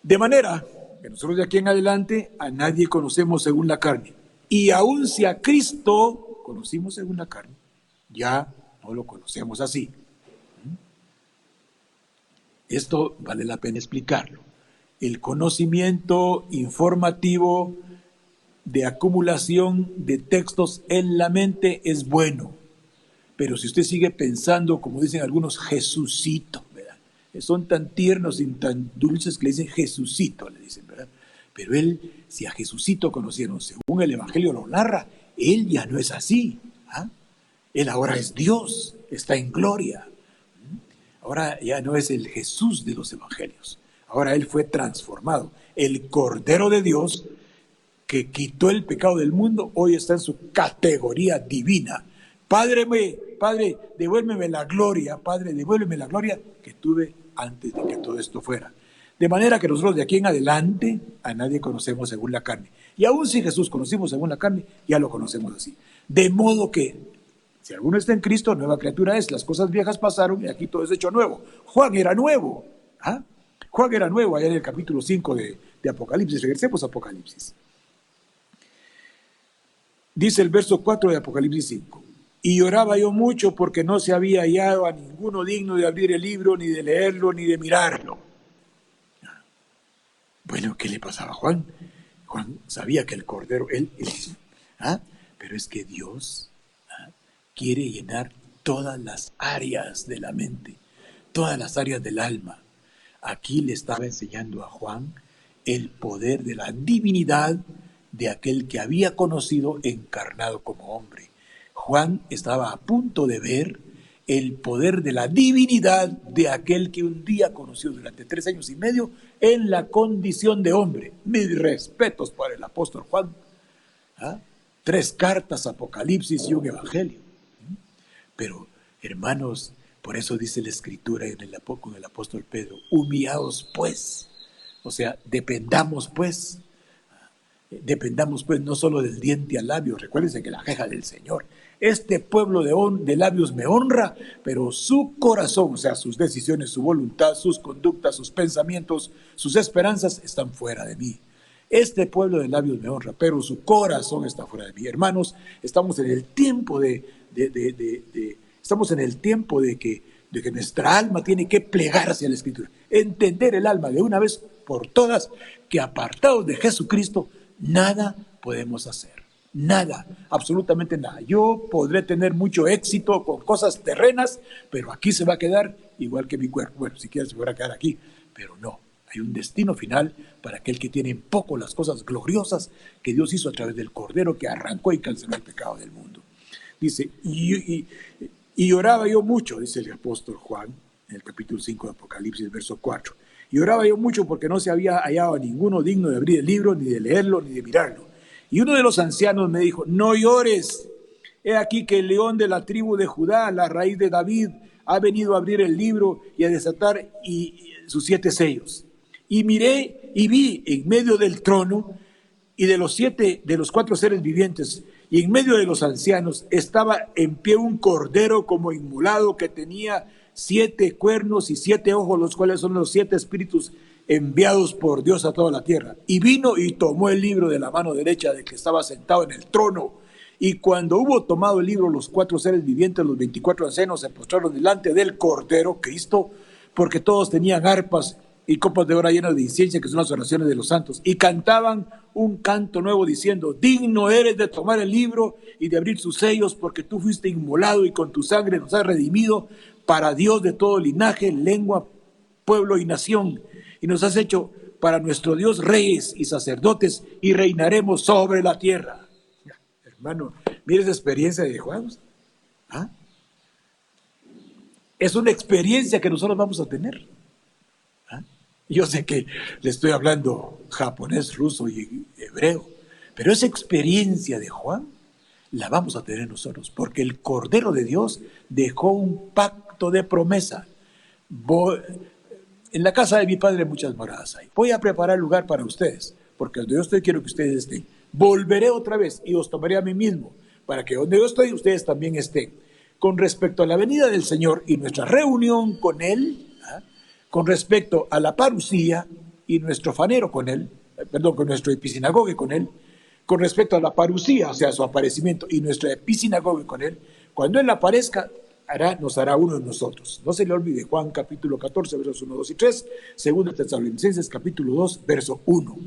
De manera que nosotros de aquí en adelante a nadie conocemos según la carne. Y aun si a Cristo conocimos según la carne, ya no lo conocemos así. Esto vale la pena explicarlo. El conocimiento informativo de acumulación de textos en la mente es bueno, pero si usted sigue pensando, como dicen algunos, Jesucito, ¿verdad? Son tan tiernos y tan dulces que le dicen Jesucito, le dicen, ¿verdad? Pero él, si a Jesucito conocieron según el Evangelio lo narra, él ya no es así. Él ahora es Dios, está en gloria. Ahora ya no es el Jesús de los Evangelios, ahora él fue transformado. El Cordero de Dios que quitó el pecado del mundo, hoy está en su categoría divina. Padre, devuélveme la gloria, Padre, devuélveme la gloria que tuve antes de que todo esto fuera. De manera que nosotros de aquí en adelante a nadie conocemos según la carne. Y aún si Jesús conocimos según la carne, ya lo conocemos así. De modo que, si alguno está en Cristo, nueva criatura es. Las cosas viejas pasaron y aquí todo es hecho nuevo. Juan era nuevo. Juan era nuevo allá en el capítulo 5 de Apocalipsis. Regresemos a Apocalipsis. Dice el verso 4 de Apocalipsis 5. Y lloraba yo mucho porque no se había hallado a ninguno digno de abrir el libro, ni de leerlo, ni de mirarlo. Bueno, ¿qué le pasaba a Juan? Juan sabía que el Cordero, pero es que Dios quiere llenar todas las áreas de la mente, todas las áreas del alma. Aquí le estaba enseñando a Juan el poder de la divinidad de aquel que había conocido encarnado como hombre. Juan estaba a punto de ver el poder de la divinidad de aquel que un día conoció durante 3 años y medio en la condición de hombre. Mis respetos para el apóstol Juan. 3 cartas, Apocalipsis y un evangelio. Pero, hermanos, por eso dice la Escritura con el apóstol Pedro: humillados pues, o sea, dependamos pues no solo del diente al labio. Recuérdense que la jeja del Señor. Este pueblo de labios me honra, pero su corazón, o sea, sus decisiones, su voluntad, sus conductas, sus pensamientos, sus esperanzas están fuera de mí. Este pueblo de labios me honra, pero su corazón está fuera de mí. Hermanos, estamos en el tiempo de que nuestra alma tiene que plegarse a la Escritura. Entender el alma de una vez por todas que apartados de Jesucristo, nada podemos hacer. Nada, absolutamente nada. Yo podré tener mucho éxito con cosas terrenas, pero aquí se va a quedar igual que mi cuerpo. Bueno, si quieres se va a quedar aquí, Pero no, hay un destino final para aquel que tiene en poco las cosas gloriosas que Dios hizo a través del Cordero que arrancó y canceló el pecado del mundo. Dice, y oraba yo mucho, dice el apóstol Juan, en el capítulo 5 de Apocalipsis, verso 4. Y oraba yo mucho porque no se había hallado a ninguno digno de abrir el libro, ni de leerlo, ni de mirarlo. Y uno de los ancianos me dijo, no llores. He aquí que el león de la tribu de Judá, la raíz de David, ha venido a abrir el libro y a desatar sus 7 sellos. Y miré y vi en medio del trono y de los 4 seres vivientes y en medio de los ancianos estaba en pie un cordero como inmolado que tenía 7 cuernos y 7 ojos, los cuales son los 7 espíritus enviados por Dios a toda la tierra. Y vino y tomó el libro de la mano derecha del que estaba sentado en el trono. Y cuando hubo tomado el libro, los 4 seres vivientes, los 24 ancianos, se postraron delante del Cordero, Cristo, porque todos tenían arpas y copas de oro llenas de incienso, que son las oraciones de los santos, y cantaban un canto nuevo diciendo, digno eres de tomar el libro y de abrir sus sellos, porque tú fuiste inmolado y con tu sangre nos has redimido para Dios de todo linaje, lengua, pueblo y nación, y nos has hecho para nuestro Dios reyes y sacerdotes, y reinaremos sobre la tierra. Hermano, mire esa experiencia de Juan. ¿Ah? Es una experiencia que nosotros vamos a tener. ¿Ah? Yo sé que le estoy hablando japonés, ruso y hebreo, pero esa experiencia de Juan la vamos a tener nosotros, porque el Cordero de Dios dejó un pacto de promesa. En la casa de mi padre muchas moradas hay. Voy a preparar lugar para ustedes, porque donde yo estoy quiero que ustedes estén. Volveré otra vez y os tomaré a mí mismo, para que donde yo estoy ustedes también estén. Con respecto a la venida del Señor y nuestra reunión con Él, con respecto a la parusía y nuestro fanero con Él, con nuestro episinagogue con Él, con respecto a la parusía, o sea, su aparecimiento, y nuestra episinagogue con Él, cuando Él aparezca, nos hará uno de nosotros. No se le olvide Juan capítulo 14, versos 1, 2 y 3, segundo Tesalonicenses capítulo 2, verso 1.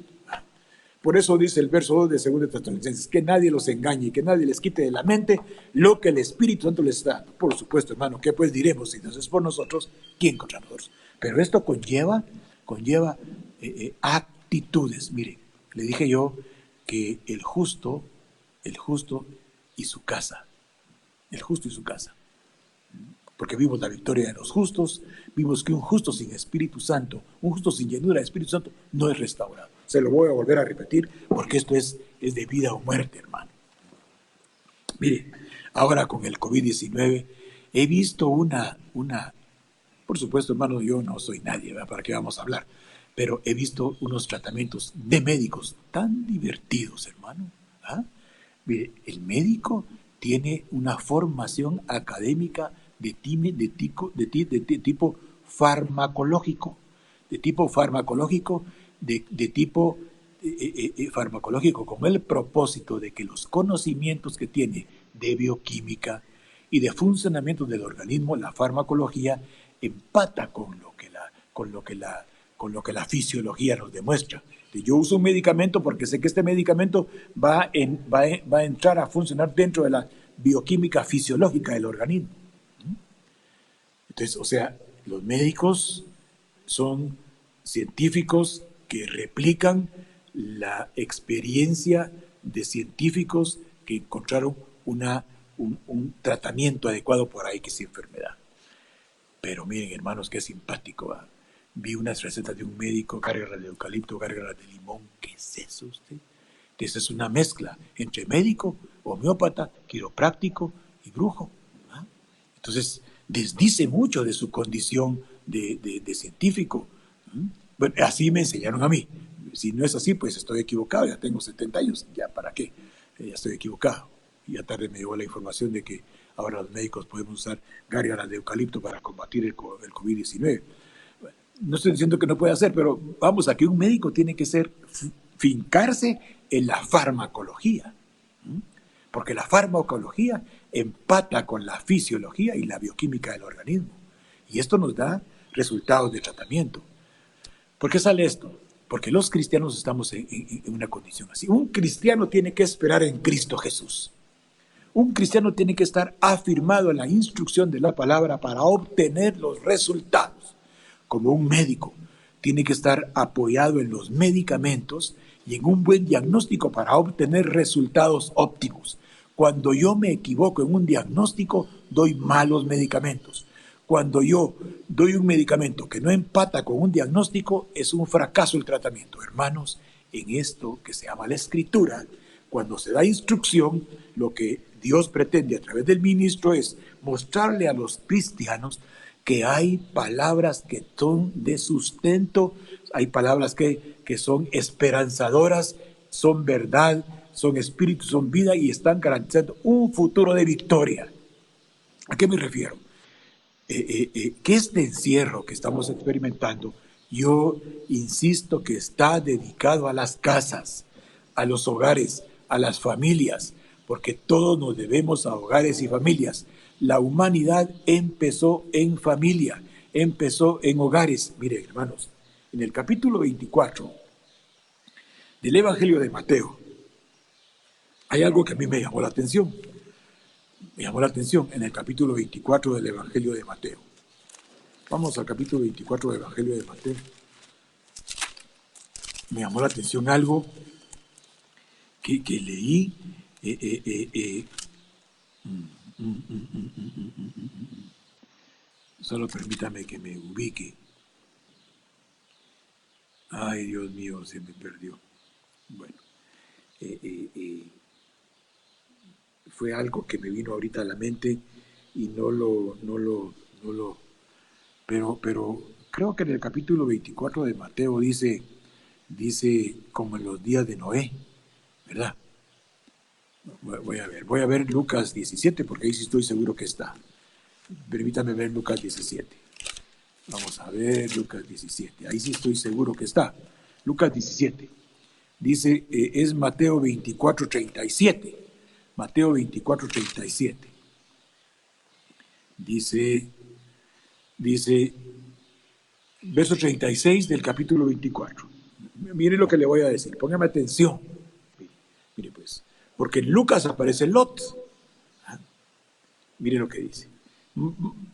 Por eso dice el verso 2 de 2 Tesalonicenses, que nadie los engañe y que nadie les quite de la mente lo que el Espíritu Santo les da. Por supuesto, hermano, ¿qué pues diremos? Si Dios es por nosotros, ¿quién contra nosotros? Pero esto conlleva actitudes. Mire, le dije yo que el justo y su casa. El justo y su casa. Porque vimos la victoria de los justos, vimos que un justo sin Espíritu Santo, un justo sin llenura de Espíritu Santo, no es restaurado. Se lo voy a volver a repetir, porque esto es de vida o muerte, hermano. Mire, ahora con el COVID-19, he visto por supuesto, hermano, yo no soy nadie, ¿verdad? ¿Para qué vamos a hablar? Pero he visto unos tratamientos de médicos tan divertidos, hermano. ¿Ah? Mire, el médico tiene una formación académica de tipo farmacológico, con el propósito de que los conocimientos que tiene de bioquímica y de funcionamiento del organismo, la farmacología, empata con lo que la fisiología nos demuestra. Yo uso un medicamento porque sé que este medicamento va a entrar a funcionar dentro de la bioquímica fisiológica del organismo. Entonces, o sea, los médicos son científicos que replican la experiencia de científicos que encontraron un tratamiento adecuado por ahí que es enfermedad. Pero miren, hermanos, qué simpático, ¿va? Vi unas recetas de un médico, cárgala de eucalipto, cárgala de limón. ¿Qué es eso usted? Esa es una mezcla entre médico, homeópata, quiropráctico y brujo. ¿Ah? Entonces, desdice mucho de su condición de científico. Bueno, así me enseñaron a mí. Si no es así, pues estoy equivocado. Ya tengo 70 años. ¿Ya para qué? Ya estoy equivocado. Y ya tarde me llegó la información de que ahora los médicos podemos usar gárgaras de eucalipto para combatir el COVID-19. No estoy diciendo que no pueda hacer, pero vamos, aquí un médico tiene que fincarse en la farmacología. Porque la farmacología empata con la fisiología y la bioquímica del organismo. Y esto nos da resultados de tratamiento. ¿Por qué sale esto? Porque los cristianos estamos en una condición así. Un cristiano tiene que esperar en Cristo Jesús. Un cristiano tiene que estar afirmado en la instrucción de la palabra para obtener los resultados. Como un médico tiene que estar apoyado en los medicamentos y en un buen diagnóstico para obtener resultados óptimos. Cuando yo me equivoco en un diagnóstico, doy malos medicamentos. Cuando yo doy un medicamento que no empata con un diagnóstico, es un fracaso el tratamiento. Hermanos, en esto que se llama la Escritura, cuando se da instrucción, lo que Dios pretende a través del ministro es mostrarle a los cristianos que hay palabras que son de sustento, hay palabras que son esperanzadoras, son verdad, son espíritu, son vida y están garantizando un futuro de victoria. ¿A qué me refiero? Que este encierro que estamos experimentando, yo insisto que está dedicado a las casas, a los hogares, a las familias, porque todos nos debemos a hogares y familias. La humanidad empezó en familia, empezó en hogares. Miren, hermanos, en el capítulo 24 del Evangelio de Mateo, hay algo que a mí me llamó la atención. Me llamó la atención en el capítulo 24 del Evangelio de Mateo. Vamos al capítulo 24 del Evangelio de Mateo. Me llamó la atención algo que leí. Solo permítame que me ubique. Ay, Dios mío, se me perdió. Bueno, fue algo que me vino ahorita a la mente y pero creo que en el capítulo 24 de Mateo dice como en los días de Noé, ¿verdad? Voy a ver Lucas 17, porque ahí sí estoy seguro que está. Permítame ver Lucas 17. Vamos a ver Lucas 17, ahí sí estoy seguro que está. Lucas 17, dice, es Mateo 24, 37. Mateo 24, 37. Dice, verso 36 del capítulo 24. Mire lo que le voy a decir, póngame atención. Mire pues, porque en Lucas aparece Lot. Mire lo que dice.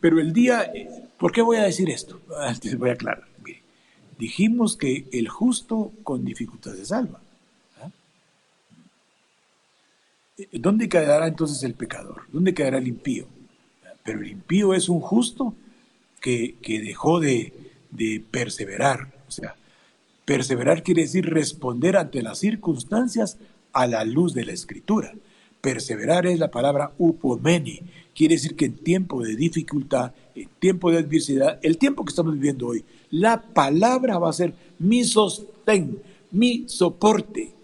Pero el día, ¿por qué voy a decir esto? Antes voy a aclarar. Mire, dijimos que el justo con dificultad se salva. ¿Dónde quedará entonces el pecador? ¿Dónde quedará el impío? Pero el impío es un justo que dejó de perseverar. O sea, perseverar quiere decir responder ante las circunstancias a la luz de la Escritura. Perseverar es la palabra upomene. Quiere decir que en tiempo de dificultad, en tiempo de adversidad, el tiempo que estamos viviendo hoy, la palabra va a ser mi sostén, mi soporte.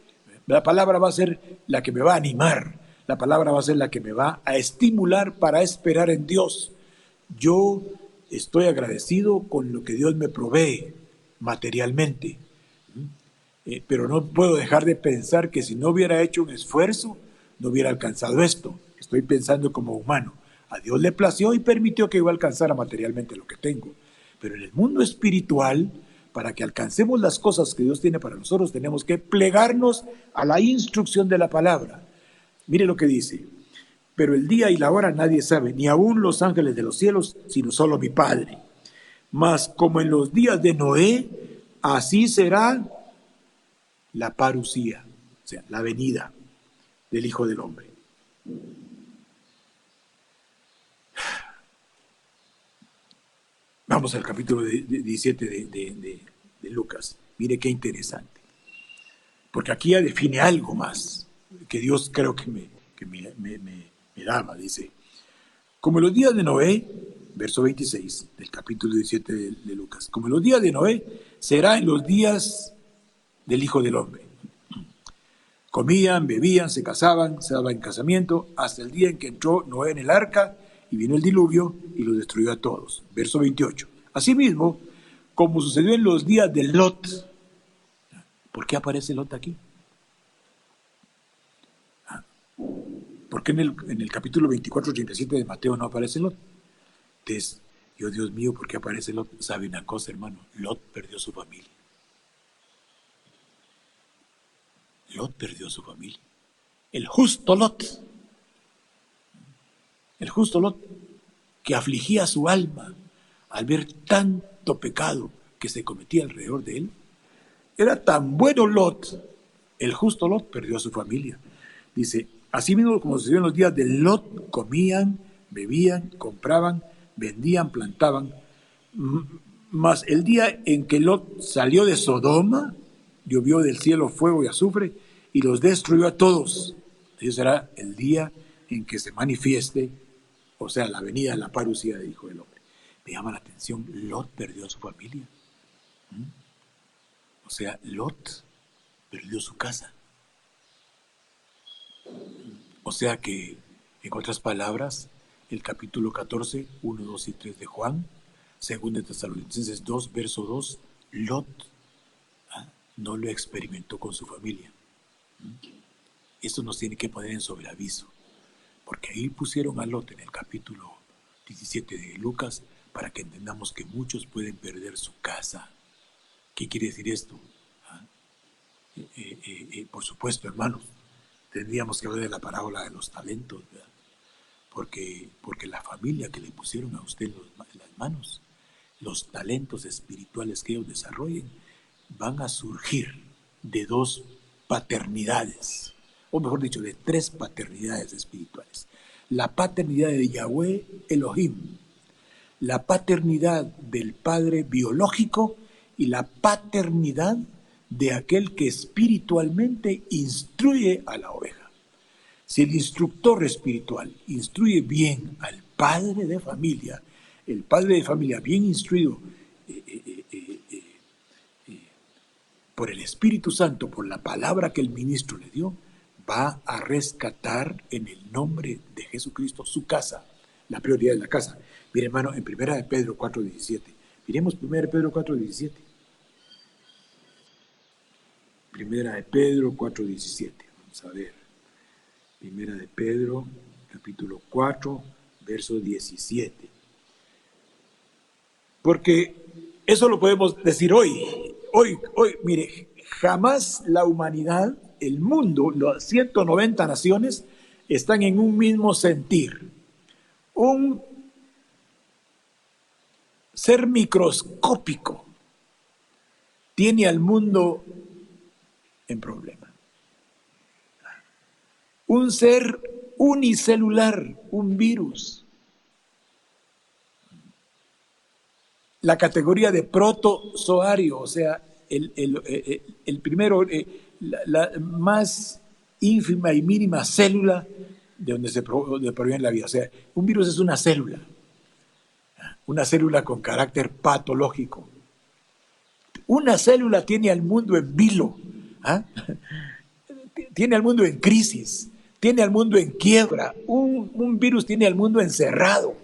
La palabra va a ser la que me va a animar. La palabra va a ser la que me va a estimular para esperar en Dios. Yo estoy agradecido con lo que Dios me provee materialmente. Pero no puedo dejar de pensar que si no hubiera hecho un esfuerzo, no hubiera alcanzado esto. Estoy pensando como humano. A Dios le plació y permitió que yo alcanzara materialmente lo que tengo. Pero en el mundo espiritual, para que alcancemos las cosas que Dios tiene para nosotros, tenemos que plegarnos a la instrucción de la palabra. Mire lo que dice. Pero el día y la hora nadie sabe, ni aun los ángeles de los cielos, sino solo mi Padre. Mas como en los días de Noé, así será la parucía, o sea, la venida del Hijo del Hombre. Vamos al capítulo 17 de Lucas. Mire qué interesante. Porque aquí ya define algo más que Dios creo que me daba. Dice, como en los días de Noé, verso 26 del capítulo 17 de Lucas, como en los días de Noé, será en los días del Hijo del Hombre. Comían, bebían, se casaban, se daban en casamiento, hasta el día en que entró Noé en el arca y vino el diluvio y los destruyó a todos. Verso 28. Asimismo, como sucedió en los días de Lot. ¿Por qué aparece Lot aquí? ¿Por qué en el capítulo 24, 37 de Mateo no aparece Lot? Entonces, Dios mío, ¿por qué aparece Lot? ¿Sabe una cosa, hermano? Lot perdió su familia. Lot perdió su familia. El justo Lot. El justo Lot que afligía su alma al ver tanto pecado, que se cometía alrededor de él. Era tan bueno Lot, el justo Lot perdió a su familia. Dice, así mismo como sucedió en los días de Lot, comían, bebían, compraban, vendían, plantaban. Mas el día en que Lot salió de Sodoma, llovió del cielo fuego y azufre y los destruyó a todos. Ese será el día en que se manifieste, o sea, la venida de la parucía del Hijo del Hombre. Me llama la atención, Lot perdió a su familia. O sea, Lot perdió su casa. O sea que, en otras palabras, el capítulo 14, 1, 2 y 3 de Juan, 2 de Tesalonicenses 2, verso 2, Lot no lo experimentó con su familia. Esto nos tiene que poner en sobreaviso, porque ahí pusieron a Lot en el capítulo 17 de Lucas para que entendamos que muchos pueden perder su casa. ¿Qué quiere decir esto? Por supuesto, hermanos, tendríamos que hablar de la parábola de los talentos, ¿verdad? Porque la familia que le pusieron a usted en las manos, los talentos espirituales que ellos desarrollen, van a surgir de dos paternidades, o mejor dicho, de tres paternidades espirituales. La paternidad de Yahweh Elohim, la paternidad del padre biológico y la paternidad de aquel que espiritualmente instruye a la oveja. Si el instructor espiritual instruye bien al padre de familia, el padre de familia bien instruido por el Espíritu Santo, por la palabra que el ministro le dio, va a rescatar en el nombre de Jesucristo su casa, la prioridad de la casa. Mire, hermano, en 1 de Pedro 4:17. Miremos 1 de Pedro 4:17. 1 de Pedro 4:17. Vamos a ver. 1 de Pedro, capítulo 4, verso 17. Porque eso lo podemos decir hoy. Hoy, mire, jamás la humanidad, el mundo, las 190 naciones están en un mismo sentir. Un ser microscópico tiene al mundo en problema. Un ser unicelular, un virus. La categoría de protozoario, o sea, el primero, la más ínfima y mínima célula de donde proviene la vida. O sea, un virus es una célula con carácter patológico. Una célula tiene al mundo en vilo, tiene al mundo en crisis, tiene al mundo en quiebra. Un virus tiene al mundo encerrado.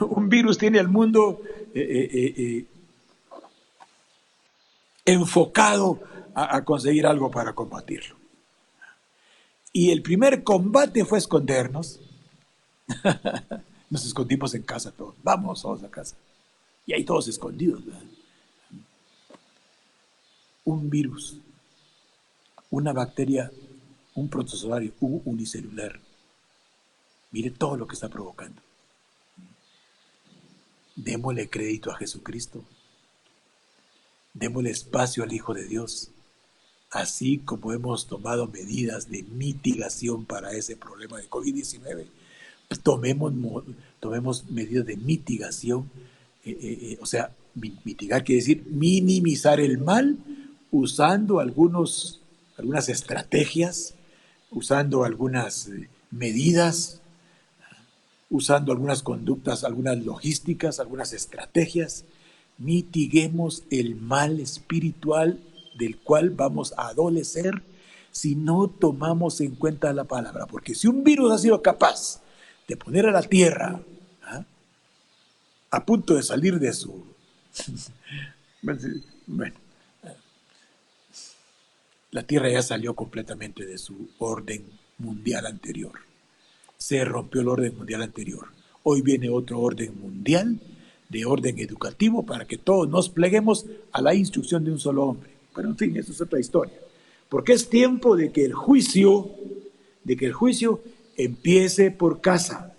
Un virus tiene al mundo enfocado a conseguir algo para combatirlo. Y el primer combate fue escondernos. Nos escondimos en casa todos. Vamos todos a casa. Y ahí todos escondidos, ¿verdad? Un virus, una bacteria, un protozoario, un unicelular. Mire todo lo que está provocando. Démosle crédito a Jesucristo. Démosle espacio al Hijo de Dios. Así como hemos tomado medidas de mitigación para ese problema de COVID-19, pues tomemos medidas de mitigación. O sea, mitigar quiere decir minimizar el mal usando algunas estrategias, usando algunas medidas, usando algunas conductas, algunas logísticas, algunas estrategias. Mitiguemos el mal espiritual del cual vamos a adolecer si no tomamos en cuenta la palabra. Porque si un virus ha sido capaz de poner a la tierra a punto de salir de su... Bueno, la tierra ya salió completamente de su orden mundial anterior. Se rompió el orden mundial anterior. Hoy viene otro orden mundial, de orden educativo, para que todos nos pleguemos a la instrucción de un solo hombre. Pero en fin, eso es otra historia. Porque es tiempo de que el juicio empiece por casa.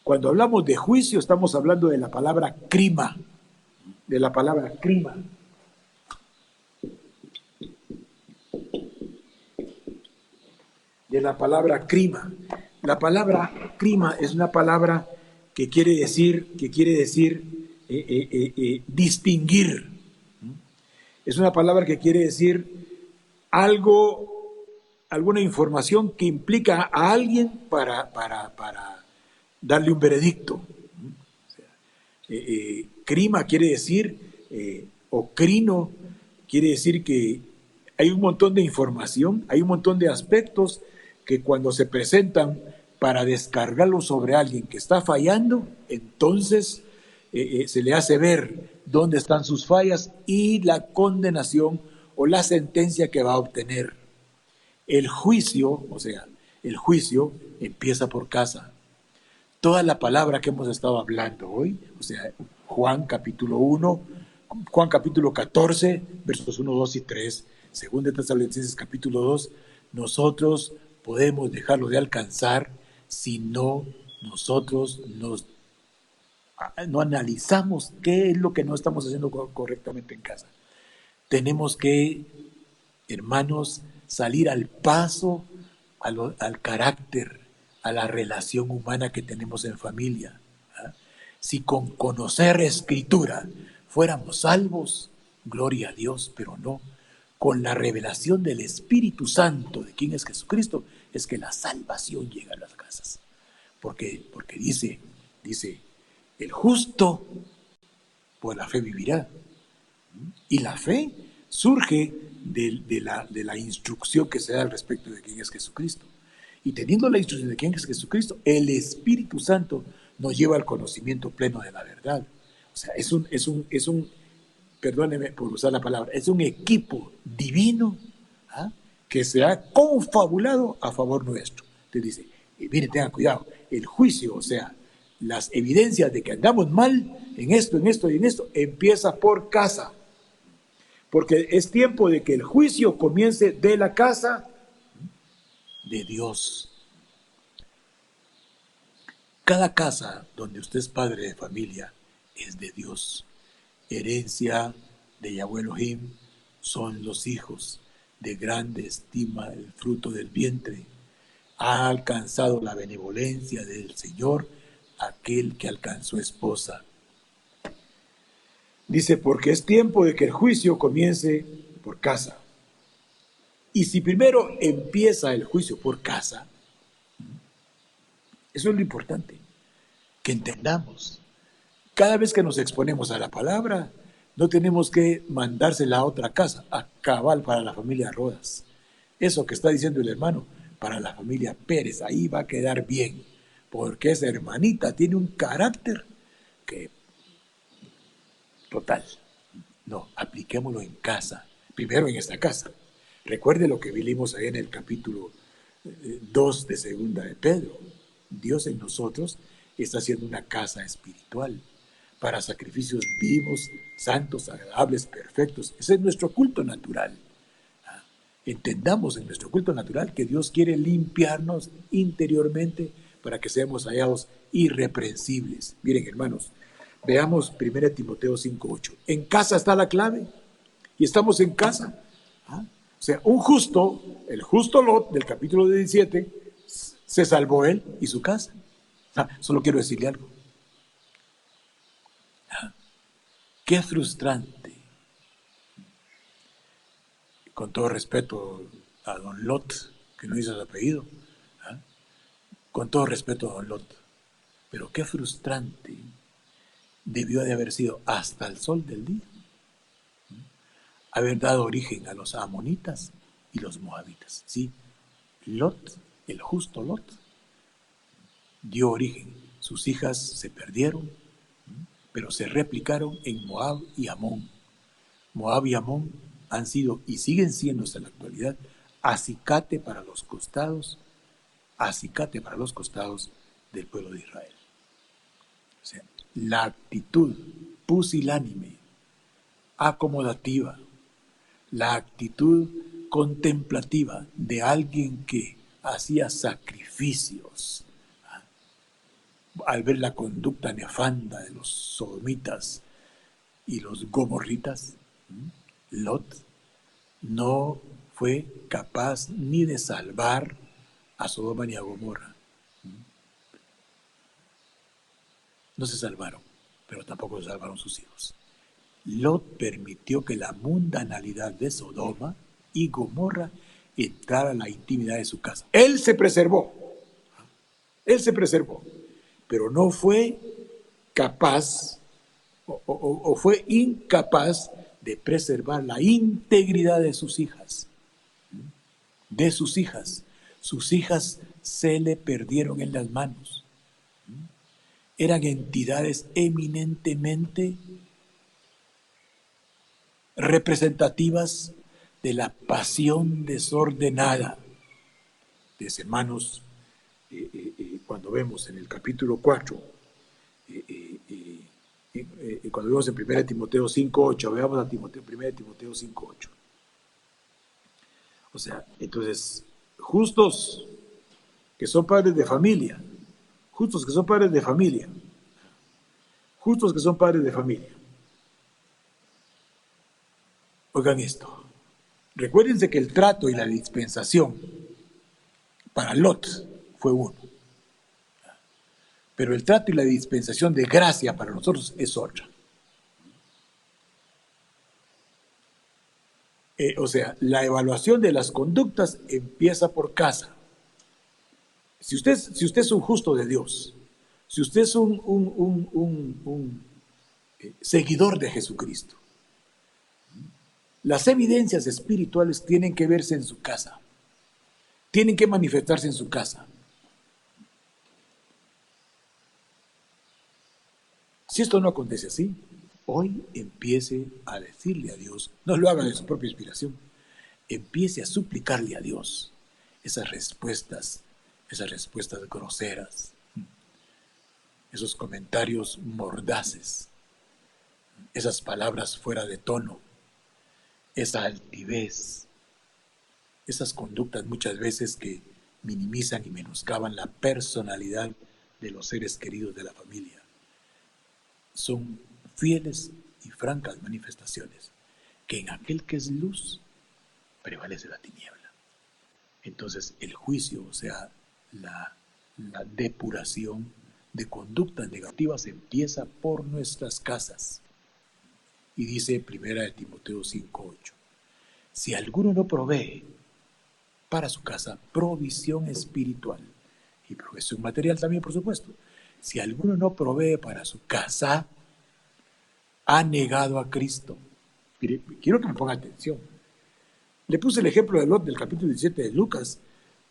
Cuando hablamos de juicio, estamos hablando de la palabra crima, de la palabra crima. De la palabra crima. La palabra crima es una palabra que quiere decir distinguir. Es una palabra que quiere decir algo, alguna información que implica a alguien para darle un veredicto. Crima quiere decir, o crino quiere decir que hay un montón de información, hay un montón de aspectos que cuando se presentan para descargarlo sobre alguien que está fallando, entonces se le hace ver dónde están sus fallas y la condenación o la sentencia que va a obtener. El juicio, o sea, el juicio empieza por casa. Toda la palabra que hemos estado hablando hoy, o sea, Juan capítulo 1, Juan capítulo 14, versos 1, 2 y 3, según de Tesalonicenses capítulo 2, nosotros podemos dejarlo de alcanzar si no nosotros no analizamos qué es lo que no estamos haciendo correctamente en casa. Tenemos que, hermanos, salir al paso, al carácter, a la relación humana que tenemos en familia. ¿Ah? Si con conocer Escritura fuéramos salvos, gloria a Dios, pero no. Con la revelación del Espíritu Santo, de quién es Jesucristo, es que la salvación llega a las casas. Porque dice, el justo por la fe vivirá. Y la fe surge de la instrucción que se da al respecto de quién es Jesucristo. Y teniendo la instrucción de quién es Jesucristo, el Espíritu Santo nos lleva al conocimiento pleno de la verdad. O sea, es un perdóneme por usar la palabra, es un equipo divino, ¿ah?, que se ha confabulado a favor nuestro. Te dice, y miren, tengan cuidado, el juicio, o sea, las evidencias de que andamos mal en esto y en esto, empieza por casa. Porque es tiempo de que el juicio comience de la casa de Dios. Cada casa donde usted es padre de familia es de Dios. Herencia de Yahweh Elohim son los hijos. De grande estima el fruto del vientre. Ha alcanzado la benevolencia del Señor aquel que alcanzó esposa. Dice, porque es tiempo de que el juicio comience por casa. Y si primero empieza el juicio por casa, eso es lo importante, que entendamos. Cada vez que nos exponemos a la palabra, no tenemos que mandársela a otra casa, a cabal para la familia Rodas. Eso que está diciendo el hermano, para la familia Pérez, ahí va a quedar bien, porque esa hermanita tiene un carácter que, total, no, apliquémoslo en casa, primero en esta casa. Recuerde lo que vimos ahí en el capítulo 2 de segunda de Pedro. Dios en nosotros está haciendo una casa espiritual para sacrificios vivos, santos, agradables, perfectos. Ese es nuestro culto natural. Entendamos en nuestro culto natural que Dios quiere limpiarnos interiormente para que seamos hallados irreprensibles. Miren, hermanos, veamos 1 Timoteo 5:8. En casa está la clave y estamos en casa. O sea, un justo, el justo Lot del capítulo 17, se salvó él y su casa. Solo quiero decirle algo. Qué frustrante, con todo respeto a don Lot, que no dice su apellido, con todo respeto a don Lot, pero qué frustrante debió de haber sido hasta el sol del día haber dado origen a los amonitas y los moabitas. Sí, Lot, el justo Lot, dio origen. Sus hijas se perdieron, pero se replicaron en Moab y Amón. Moab y Amón han sido y siguen siendo hasta la actualidad acicate para los costados del pueblo de Israel. O sea, la actitud pusilánime, acomodativa, la actitud contemplativa de alguien que hacía sacrificios al ver la conducta nefanda de los sodomitas y los gomorritas, Lot no fue capaz ni de salvar a Sodoma ni a Gomorra. No se salvaron, pero tampoco se salvaron sus hijos. Lot permitió que la mundanalidad de Sodoma y Gomorra entrara a la intimidad de su casa. Él se preservó, pero no fue capaz o fue incapaz de preservar la integridad de sus hijas. Sus hijas se le perdieron en las manos. Eran entidades eminentemente representativas de la pasión desordenada. De hermanos, cuando vemos en el capítulo 4, cuando vemos en 1 Timoteo 5:8, veamos a 1 Timoteo 5:8. O sea, entonces, justos que son padres de familia, Oigan esto, recuérdense que el trato y la dispensación para Lot fue uno, pero el trato y la dispensación de gracia para nosotros es otra. O sea, la evaluación de las conductas empieza por casa. Si usted es un justo de Dios, si usted es un seguidor de Jesucristo, las evidencias espirituales tienen que verse en su casa, tienen que manifestarse en su casa. Si esto no acontece así, hoy empiece a decirle a Dios, no lo haga de su propia inspiración, empiece a suplicarle a Dios esas respuestas groseras, esos comentarios mordaces, esas palabras fuera de tono, esa altivez, esas conductas muchas veces que minimizan y menoscaban la personalidad de los seres queridos de la familia. Son fieles y francas manifestaciones que en aquel que es luz prevalece la tiniebla. Entonces el juicio, o sea, la depuración de conductas negativas empieza por nuestras casas. Y dice 1 Timoteo 5:8, si alguno no provee para su casa provisión espiritual y provisión material también, por supuesto, si alguno no provee para su casa, ha negado a Cristo. Mire, quiero que me ponga atención. Le puse el ejemplo de Lot del capítulo 17 de Lucas,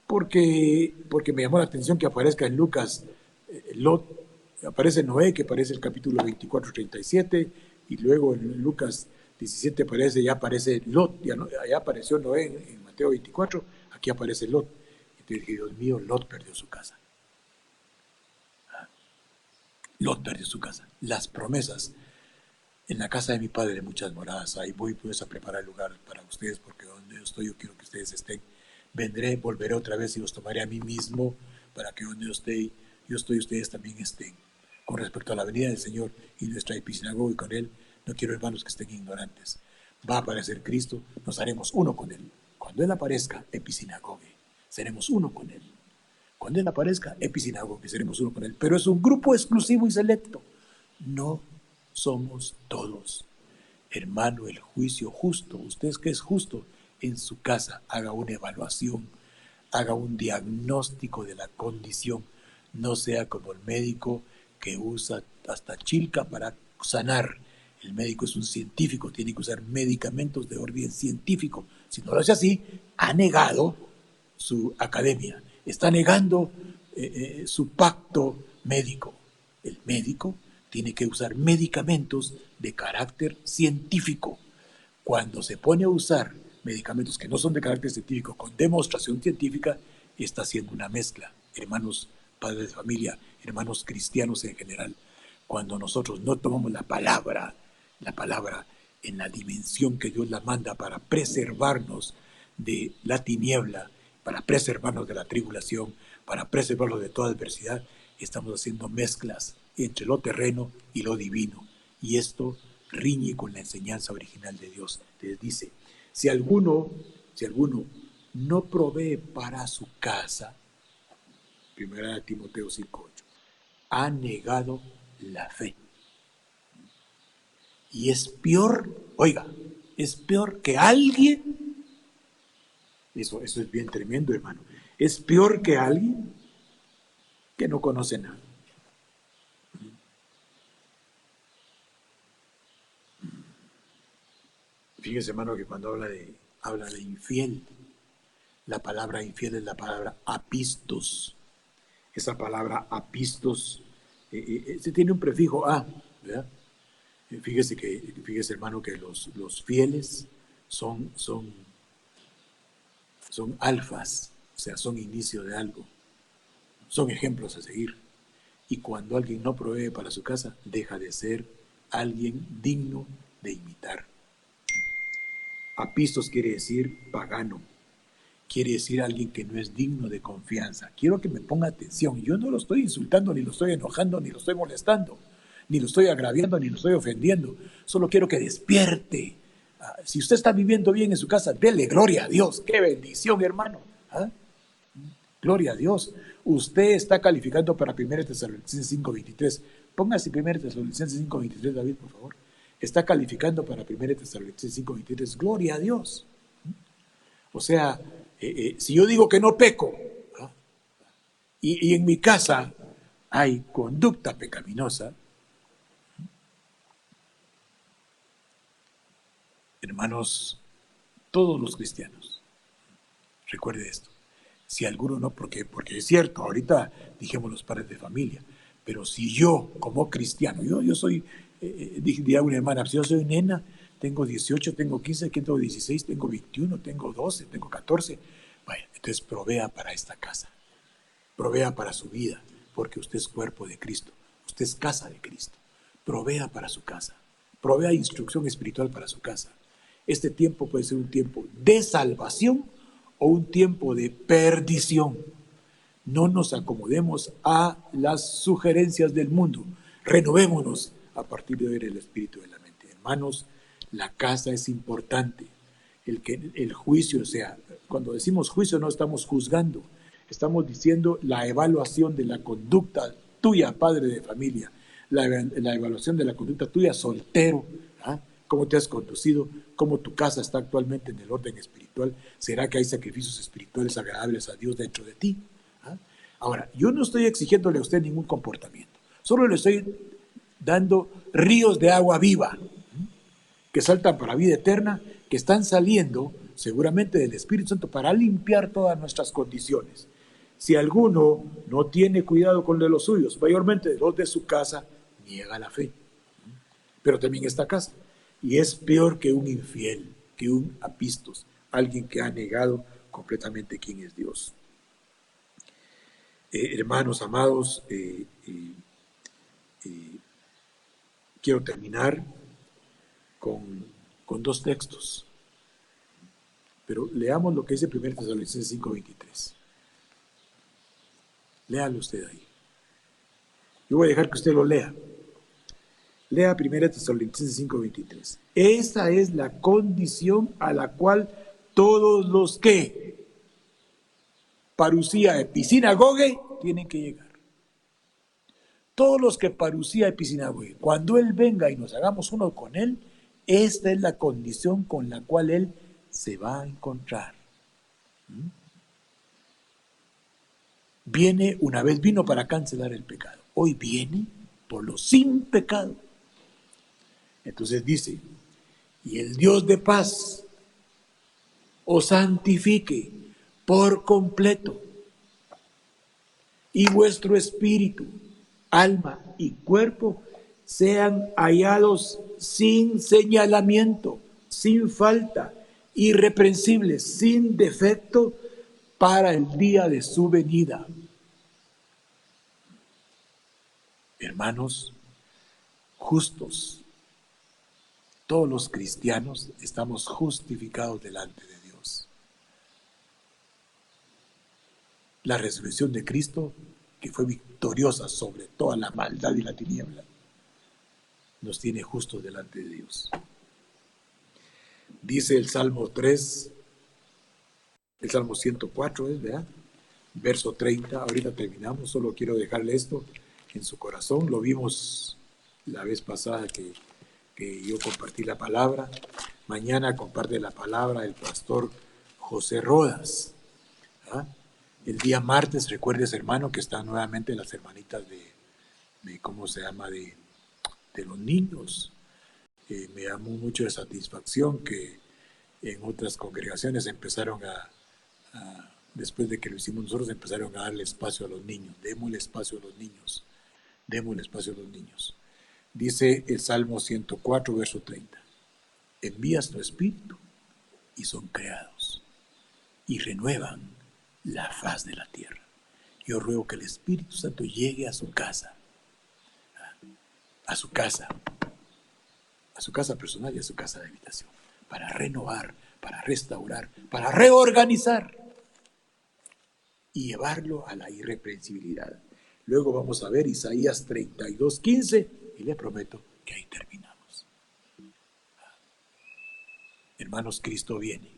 porque me llamó la atención que aparezca en Lucas Lot, aparece Noé, que aparece el capítulo 24-37, y luego en Lucas 17 ya aparece Lot, ya apareció Noé en Mateo 24, aquí aparece Lot. Entonces dije, Dios mío, Lot perdió su casa. Lot perdió su casa. Las promesas. En la casa de mi padre muchas moradas hay. Voy pues a preparar lugar para ustedes, porque donde yo estoy, yo quiero que ustedes estén. Vendré, volveré otra vez y los tomaré a mí mismo, para que donde yo estoy, ustedes también estén. Con respecto a la venida del Señor y nuestra episinagoga y con Él, no quiero, hermanos, que estén ignorantes. Va a aparecer Cristo, nos haremos uno con Él. Cuando Él aparezca, episinagogue, seremos uno con Él. Cuando Él aparezca, episinagogue, seremos uno con Él. Pero es un grupo exclusivo y selecto. No somos todos. Hermano, el juicio justo, usted que es justo, en su casa haga una evaluación, haga un diagnóstico de la condición. No sea como el médico que usa hasta chilca para sanar. El médico es un científico, tiene que usar medicamentos de orden científico. Si no lo hace así, ha negado su academia, está negando su pacto médico. El médico tiene que usar medicamentos de carácter científico. Cuando se pone a usar medicamentos que no son de carácter científico con demostración científica, está haciendo una mezcla. Hermanos padres de familia, hermanos cristianos en general, cuando nosotros no tomamos la palabra en la dimensión que Dios la manda para preservarnos de la tiniebla, para preservarnos de la tribulación, para preservarnos de toda adversidad, estamos haciendo mezclas entre lo terreno y lo divino. Y esto riñe con la enseñanza original de Dios. Les dice, si alguno no provee para su casa, 1 Timoteo 5:8, ha negado la fe. Y es peor, oiga, es peor que alguien, eso es bien tremendo, hermano, es peor que alguien que no conoce nada. Fíjese, hermano, que cuando habla de infiel, la palabra infiel es la palabra apistos. Esa palabra apistos se tiene un prefijo a, ¿verdad? Fíjese, hermano, que los fieles son alfas, o sea, son inicio de algo, son ejemplos a seguir. Y cuando alguien no provee para su casa, deja de ser alguien digno de imitar. Apistos quiere decir pagano, quiere decir alguien que no es digno de confianza. Quiero que me ponga atención, yo no lo estoy insultando, ni lo estoy enojando, ni lo estoy molestando, ni lo estoy agraviando, ni lo estoy ofendiendo. Solo quiero que despierte. Si usted está viviendo bien en su casa, dele gloria a Dios. ¡Qué bendición, hermano! Gloria a Dios. Usted está calificando para 1 Tesalonicenses 5:23. Póngase 1 Tesalonicenses 5:23, David, por favor. Está calificando para 1 Tesalonicenses 5:23. Gloria a Dios. O sea, si yo digo que no peco, y en mi casa hay conducta pecaminosa, hermanos, todos los cristianos, recuerde esto. Si alguno no, porque es cierto, ahorita dijimos los padres de familia, pero si yo, como cristiano, yo soy, diría una hermana, si yo soy nena, tengo 18, tengo 15, tengo 16, tengo 21, tengo 12, tengo 14, bueno, entonces provea para esta casa, provea para su vida, porque usted es cuerpo de Cristo, usted es casa de Cristo, provea para su casa, provea instrucción espiritual para su casa. Este tiempo puede ser un tiempo de salvación o un tiempo de perdición. No nos acomodemos a las sugerencias del mundo. Renovémonos a partir de hoy el espíritu de la mente. Hermanos, la casa es importante. El juicio, o sea, cuando decimos juicio no estamos juzgando, estamos diciendo la evaluación de la conducta tuya, padre de familia, la evaluación de la conducta tuya, soltero, cómo te has conducido, cómo tu casa está actualmente en el orden espiritual. ¿Será que hay sacrificios espirituales agradables a Dios dentro de ti? Ahora, yo no estoy exigiéndole a usted ningún comportamiento, solo le estoy dando ríos de agua viva que saltan para vida eterna, que están saliendo seguramente del Espíritu Santo para limpiar todas nuestras condiciones. Si alguno no tiene cuidado con de los suyos, mayormente de los de su casa, niega la fe. Pero también esta casa. Y es peor que un infiel, que un apistos, alguien que ha negado completamente quién es Dios. Hermanos amados, quiero terminar con dos textos. Pero leamos lo que dice 1 Tesalonicenses 5:23. Léalo usted ahí. Yo voy a dejar que usted lo lea. Lea 1 Tesalonicenses 5:23. Esa es la condición a la cual todos los que parusía episinagoge tienen que llegar. Todos los que parusía episinagoge, cuando Él venga y nos hagamos uno con Él, esta es la condición con la cual Él se va a encontrar. Una vez vino para cancelar el pecado, hoy viene por los sin pecado. Entonces dice, y el Dios de paz os santifique por completo, y vuestro espíritu, alma y cuerpo sean hallados sin señalamiento, sin falta, irreprensibles, sin defecto, para el día de su venida. Hermanos, justos, todos los cristianos estamos justificados delante de Dios. La resurrección de Cristo que fue victoriosa sobre toda la maldad y la tiniebla, nos tiene justos delante de Dios. Dice el Salmo 3, el Salmo 104, ¿es verdad? Verso 30, ahorita terminamos, solo quiero dejarle esto en su corazón. Lo vimos la vez pasada que yo compartí la palabra. Mañana comparte la palabra el pastor José Rodas. ¿Ah? El día martes, recuerdes, hermano, que están nuevamente las hermanitas de ¿cómo se llama?, de los niños. Me llamó mucho de satisfacción que en otras congregaciones empezaron después de que lo hicimos nosotros, empezaron a darle espacio a los niños. Démosle espacio a los niños. Démosle espacio a los niños. Dice el Salmo 104, verso 30. Envías tu espíritu y son creados y renuevan la faz de la tierra. Yo ruego que el Espíritu Santo llegue a su casa personal y a su casa de habitación, para renovar, para restaurar, para reorganizar y llevarlo a la irreprensibilidad. Luego vamos a ver Isaías 32:15 y le prometo que ahí terminamos. Hermanos, Cristo viene.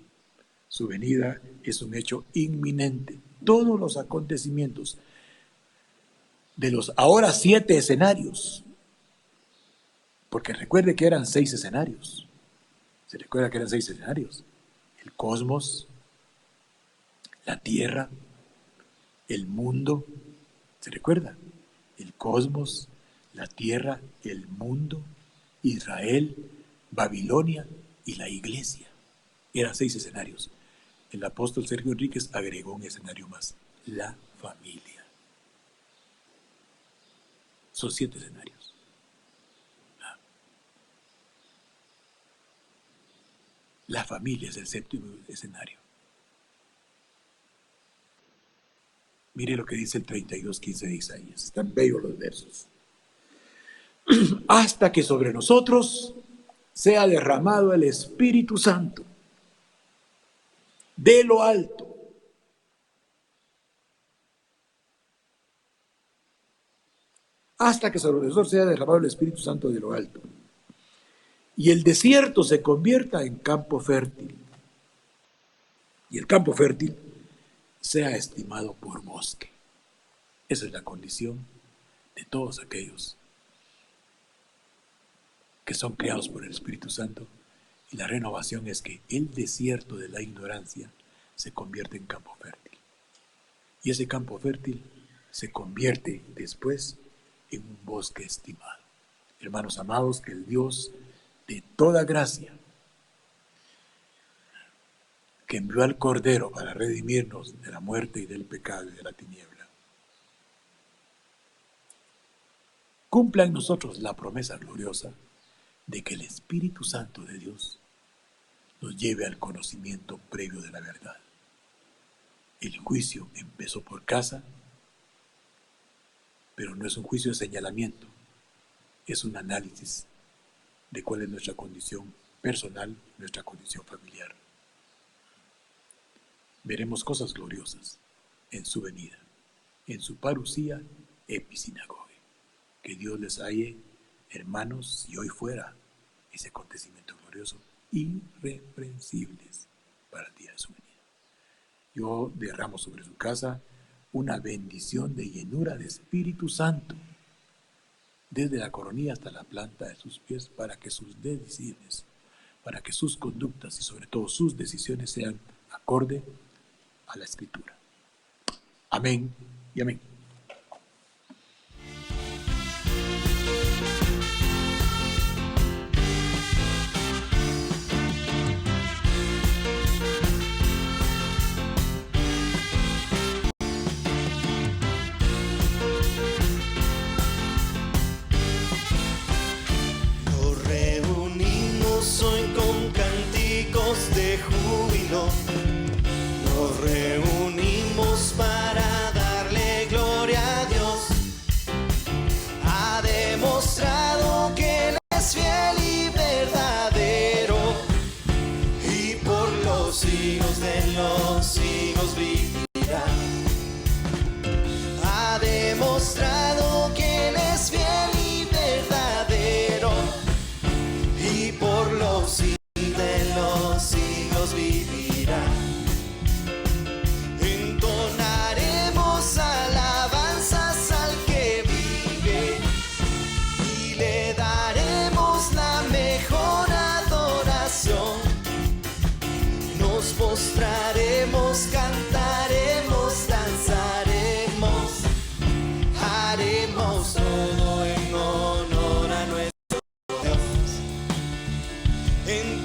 Su venida es un hecho inminente. Todos los acontecimientos de los ahora 7 escenarios, porque recuerde que eran 6 escenarios. ¿Se recuerda que eran 6 escenarios? El cosmos, la tierra, el mundo. ¿Se recuerda? El cosmos, la tierra, el mundo, Israel, Babilonia y la iglesia. Eran 6 escenarios. El apóstol Sergio Enríquez agregó un escenario más: la familia. Son 7 escenarios. La familia es el 7º escenario. Mire lo que dice el 32:15 de Isaías. Están bellos los versos. Hasta que sobre nosotros sea derramado el Espíritu Santo de lo alto. Hasta que sobre nosotros sea derramado el Espíritu Santo de lo alto. Y el desierto se convierta en campo fértil. Y el campo fértil sea estimado por bosque. Esa es la condición de todos aquellos que son creados por el Espíritu Santo. Y la renovación es que el desierto de la ignorancia se convierte en campo fértil. Y ese campo fértil se convierte después en un bosque estimado. Hermanos amados, que el Dios de toda gracia, que envió al Cordero para redimirnos de la muerte y del pecado y de la tiniebla, cumpla en nosotros la promesa gloriosa de que el Espíritu Santo de Dios nos lleve al conocimiento previo de la verdad. El juicio empezó por casa, pero no es un juicio de señalamiento, es un análisis de cuál es nuestra condición personal, nuestra condición familiar. Veremos cosas gloriosas en su venida, en su parusía episinagoge. Que Dios les halle, hermanos, si hoy fuera ese acontecimiento glorioso, irreprensibles para el día de su venida. Yo derramo sobre su casa una bendición de llenura de Espíritu Santo, desde la coronilla hasta la planta de sus pies, para que sus decisiones, para que sus conductas y sobre todo sus decisiones sean acorde a la Escritura. Amén y amén. Nos reunimos para darle gloria. hacemos todo en honor a nuestro Dios. En